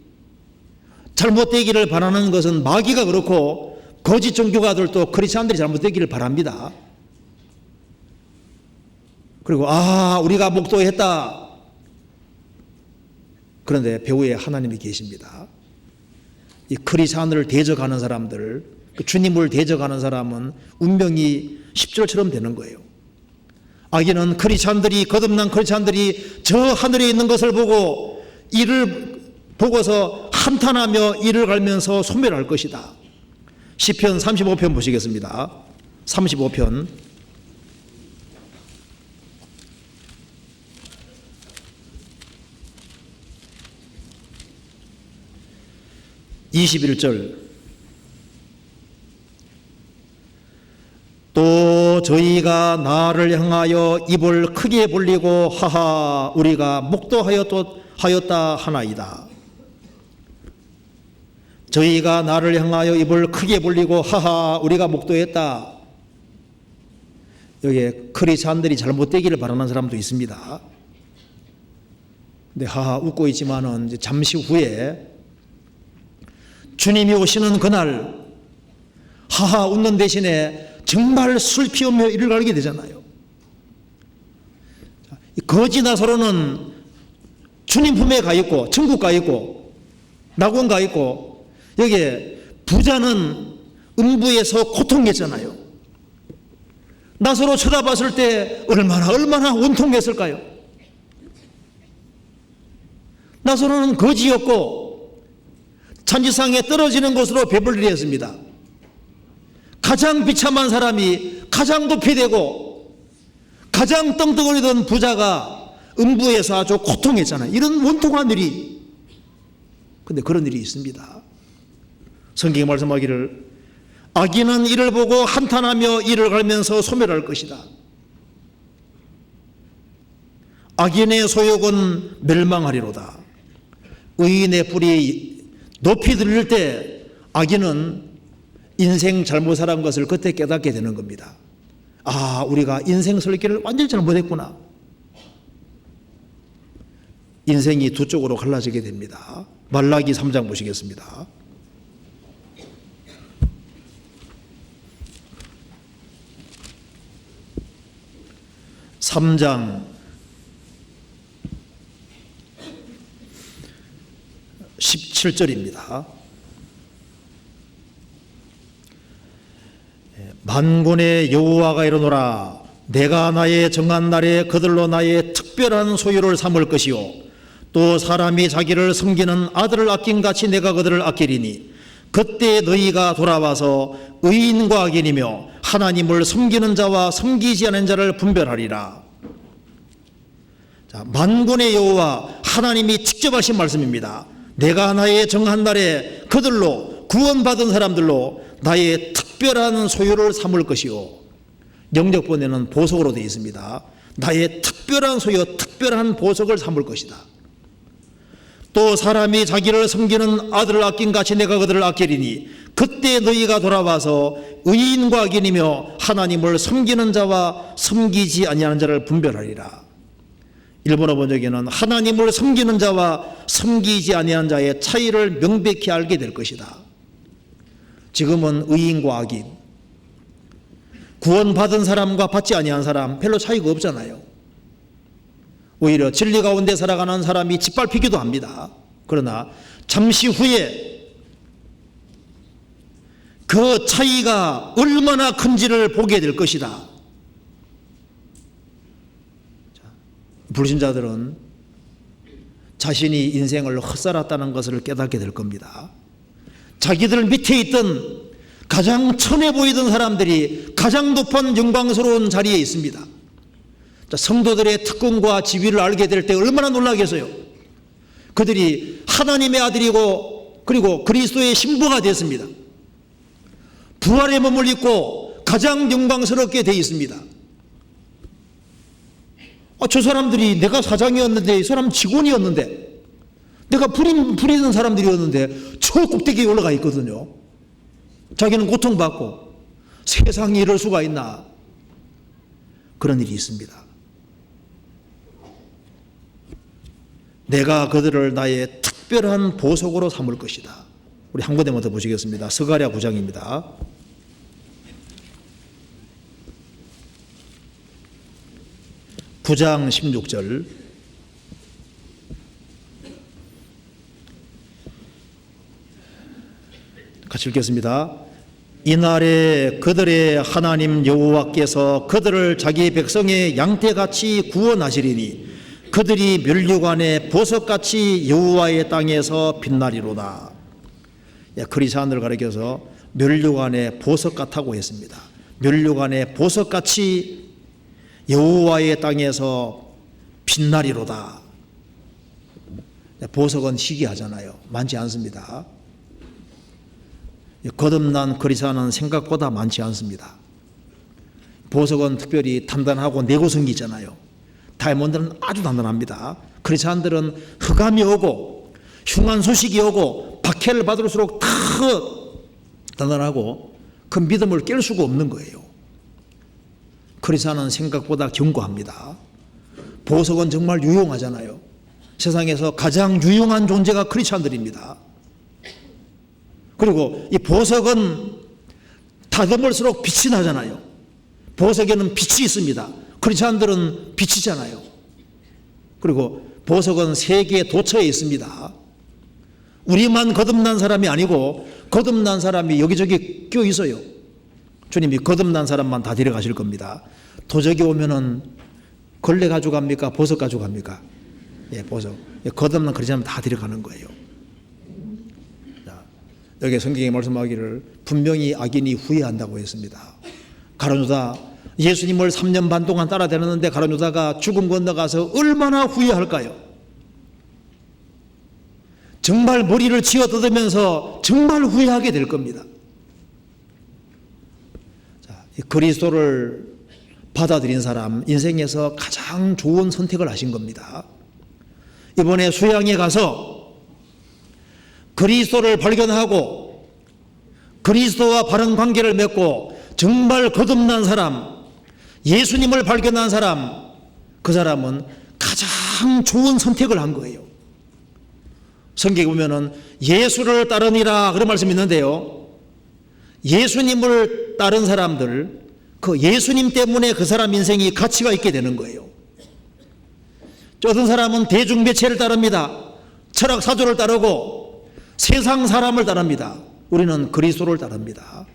잘못되기를 바라는 것은 마귀가 그렇고 거짓 종교가들도 크리스찬들이 잘못되기를 바랍니다. 그리고 우리가 목도했다. 그런데 배후에 하나님이 계십니다. 이 크리스찬을 대적하는 사람들, 주님을 대적하는 사람은 운명이 10절처럼 되는 거예요. 악인은 거듭난 크리스찬들이 저 하늘에 있는 것을 보고 이를 보고서 한탄하며 이를 갈면서 소멸할 것이다. 시편 35편 보시겠습니다. 35편 21절 또 저희가 나를 향하여 입을 크게 벌리고 하하 우리가 목도하였다 하나이다. 저희가 나를 향하여 입을 크게 벌리고 하하 우리가 목도했다. 여기에 크리스찬들이 잘못되기를 바라는 사람도 있습니다. 근데 하하 웃고 있지만은 이제 잠시 후에 주님이 오시는 그날 하하 웃는 대신에 정말 슬피 오며 이를 갈게 되잖아요. 거지 나사로는 주님 품에 가 있고 천국 가 있고 낙원 가 있고 여기에 부자는 음부에서 고통했잖아요. 나사로 쳐다봤을 때 얼마나 원통했을까요? 나사로는 거지였고 천지상에 떨어지는 곳으로 배불리했습니다. 가장 비참한 사람이 가장 높이 되고 가장 떵떵거리던 부자가 음부에서 아주 고통했잖아요. 이런 원통한 일이. 근데 그런 일이 있습니다. 성경이 말씀하기를 악인은 이를 보고 한탄하며 이를 갈면서 소멸할 것이다. 악인의 소욕은 멸망하리로다. 의인의 뿔이 높이 들릴 때 악인은 인생 잘못 살은 것을 그때 깨닫게 되는 겁니다. 아, 우리가 인생 설계를 완전히 잘못했구나. 인생이 두 쪽으로 갈라지게 됩니다. 말라기 3장 보시겠습니다. 3장 17절입니다. 만군의 여호와가 이르노라. 내가 나의 정한 날에 그들로 나의 특별한 소유를 삼을 것이요 또 사람이 자기를 섬기는 아들을 아낀 같이 내가 그들을 아끼리니 그때 너희가 돌아와서 의인과 악인이며 하나님을 섬기는 자와 섬기지 않는 자를 분별하리라. 자, 만군의 여호와 하나님이 직접 하신 말씀입니다. 내가 나의 정한 날에 그들로 구원받은 사람들로 나의 특별한 소유를 삼을 것이요. 영적본에는 보석으로 되어 있습니다. 나의 특별한 소유, 특별한 보석을 삼을 것이다. 또 사람이 자기를 섬기는 아들을 아낀 같이 내가 그들을 아끼리니 그때 너희가 돌아와서 의인과 악인이며 하나님을 섬기는 자와 섬기지 아니하는 자를 분별하리라. 일본어 번역에는 하나님을 섬기는 자와 섬기지 아니하는 자의 차이를 명백히 알게 될 것이다. 지금은 의인과 악인, 구원받은 사람과 받지 아니한 사람 별로 차이가 없잖아요. 오히려 진리 가운데 살아가는 사람이 짓밟히기도 합니다. 그러나 잠시 후에 그 차이가 얼마나 큰지를 보게 될 것이다. 불신자들은 자신이 인생을 헛살았다는 것을 깨닫게 될 겁니다. 자기들 밑에 있던 가장 천해 보이던 사람들이 가장 높은 영광스러운 자리에 있습니다. 성도들의 특권과 지위를 알게 될 때 얼마나 놀라겠어요. 그들이 하나님의 아들이고 그리고 그리스도의 신부가 됐습니다. 부활의 몸을 입고 가장 영광스럽게 되어 있습니다. 저 사람들이 내가 사장이었는데 이 사람 직원이었는데 내가 부리는 사람들이었는데 저 꼭대기에 올라가 있거든요. 자기는 고통받고 세상에 이럴 수가 있나. 그런 일이 있습니다. 내가 그들을 나의 특별한 보석으로 삼을 것이다. 우리 한 군데만 더 보시겠습니다. 스가랴 9장입니다. (9장 16절) 같이 읽겠습니다. 이날에 그들의 하나님 여호와께서 그들을 자기 백성의 양떼같이 구원하시리니 그들이 면류관의 보석같이 여호와의 땅에서 빛나리로다. 그리스도인을 가리켜서 면류관의 보석 같다고 했습니다. 면류관의 보석같이 여호와의 땅에서 빛나리로다. 보석은 희귀하잖아요. 많지 않습니다. 거듭난 그리스도는 생각보다 많지 않습니다. 보석은 특별히 단단하고 내구성이 있잖아요. 다이아몬드는 아주 단단합니다. 그리스도인들은 흑암이 오고 흉한 소식이 오고 박해를 받을수록 더 단단하고 그 믿음을 깰 수가 없는 거예요. 그리스도는 생각보다 견고합니다. 보석은 정말 유용하잖아요. 세상에서 가장 유용한 존재가 그리스도인들입니다. 그리고 이 보석은 다듬을수록 빛이 나잖아요. 보석에는 빛이 있습니다. 그리스도인들은 빛이잖아요. 그리고 보석은 세계에 도처에 있습니다. 우리만 거듭난 사람이 아니고 거듭난 사람이 여기저기 껴 있어요. 주님이 거듭난 사람만 다 데려가실 겁니다. 도적이 오면은 걸레 가져갑니까? 보석 가져갑니까? 예, 보석. 거듭난 그리스도는 다 데려가는 거예요. 여기 성경에 말씀하기를 분명히 악인이 후회한다고 했습니다. 가룟유다 예수님을 3년 반 동안 따라다녔는데 가룟 유다가 죽음 건너가서 얼마나 후회할까요? 정말 머리를 쥐어 뜯으면서 정말 후회하게 될 겁니다. 자, 그리스도를 받아들인 사람, 인생에서 가장 좋은 선택을 하신 겁니다. 이번에 수양에 가서 그리스도를 발견하고 그리스도와 바른 관계를 맺고 정말 거듭난 사람, 예수님을 발견한 사람, 그 사람은 가장 좋은 선택을 한 거예요. 성경에 보면은 예수를 따르니라 그런 말씀이 있는데요, 예수님을 따른 사람들, 그 예수님 때문에 그 사람 인생이 가치가 있게 되는 거예요. 어떤 사람은 대중매체를 따릅니다. 철학 사조를 따르고 세상 사람을 따릅니다. 우리는 그리스도를 따릅니다.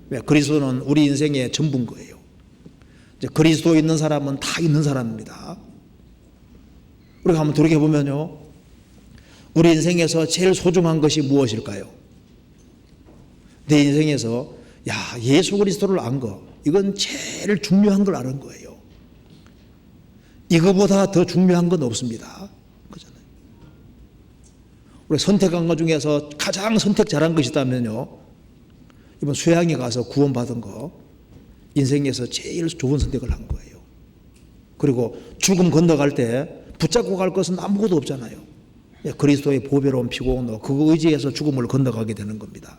왜? 그리스도는 우리 인생의 전부인 거예요. 이제 그리스도 있는 사람은 다 있는 사람입니다. 우리가 한번 돌이켜보면요, 우리 인생에서 제일 소중한 것이 무엇일까요? 내 인생에서 예수 그리스도를 안 거, 이건 제일 중요한 걸 아는 거예요. 이거보다 더 중요한 건 없습니다. 그렇잖아요. 우리 선택한 것 중에서 가장 선택 잘한 것이 있다면요, 이번 수양에 가서 구원받은 거, 인생에서 제일 좋은 선택을 한 거예요. 그리고 죽음 건너갈 때 붙잡고 갈 것은 아무것도 없잖아요. 그리스도의 보배로운 피고 그거 의지해서 죽음을 건너가게 되는 겁니다.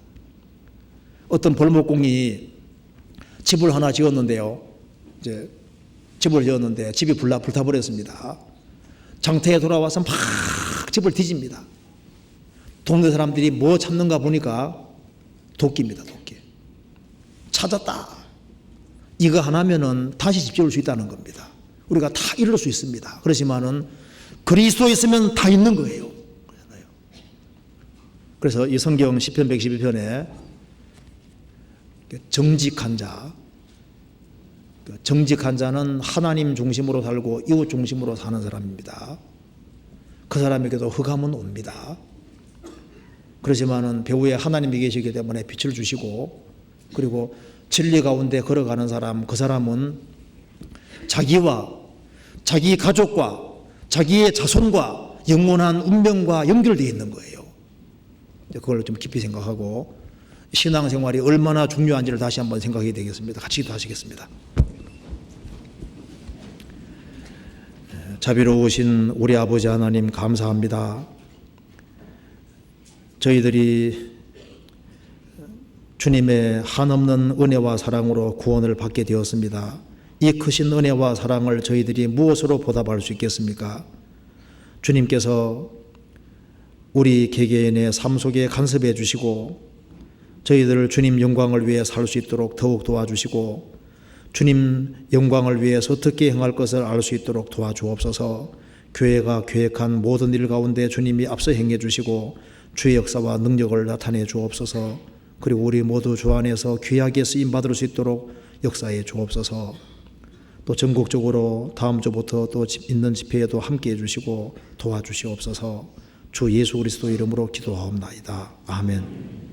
어떤 벌목공이 집을 하나 지었는데요, 이제 집을 지었는데 집이 불타버렸습니다. 장터에 돌아와서 막 집을 뒤집니다. 동네 사람들이 뭐 찾는가 보니까 도끼입니다. 도끼. 찾았다. 이거 하나면은 다시 집 지을 수 있다는 겁니다. 우리가 다 이룰 수 있습니다. 그렇지만은 그리스도 있으면 다 있는 거예요. 그래서 이 성경 시편 112편에 정직한 자, 정직한 자는 하나님 중심으로 살고 이웃 중심으로 사는 사람입니다. 그 사람에게도 흑암은 옵니다. 그렇지만은 배후에 하나님이 계시기 때문에 빛을 주시고, 그리고 진리 가운데 걸어가는 사람, 그 사람은 자기와 자기 가족과 자기의 자손과 영원한 운명과 연결되어 있는 거예요. 그걸 좀 깊이 생각하고 신앙생활이 얼마나 중요한지를 다시 한번 생각해야 되겠습니다. 같이 기도하시겠습니다. 자비로우신 우리 아버지 하나님, 감사합니다. 저희들이 주님의 한없는 은혜와 사랑으로 구원을 받게 되었습니다. 이 크신 은혜와 사랑을 저희들이 무엇으로 보답할 수 있겠습니까? 주님께서 우리 개개인의 삶 속에 간섭해 주시고 저희들을 주님 영광을 위해 살 수 있도록 더욱 도와주시고, 주님 영광을 위해서 어떻게 행할 것을 알 수 있도록 도와주옵소서. 교회가 계획한 모든 일 가운데 주님이 앞서 행해 주시고 주의 역사와 능력을 나타내 주옵소서. 그리고 우리 모두 주 안에서 귀하게 쓰임받을 수 있도록 역사해 주옵소서. 또 전국적으로 다음 주부터 또 있는 집회에도 함께해 주시고 도와주시옵소서. 주 예수 그리스도 이름으로 기도하옵나이다. 아멘.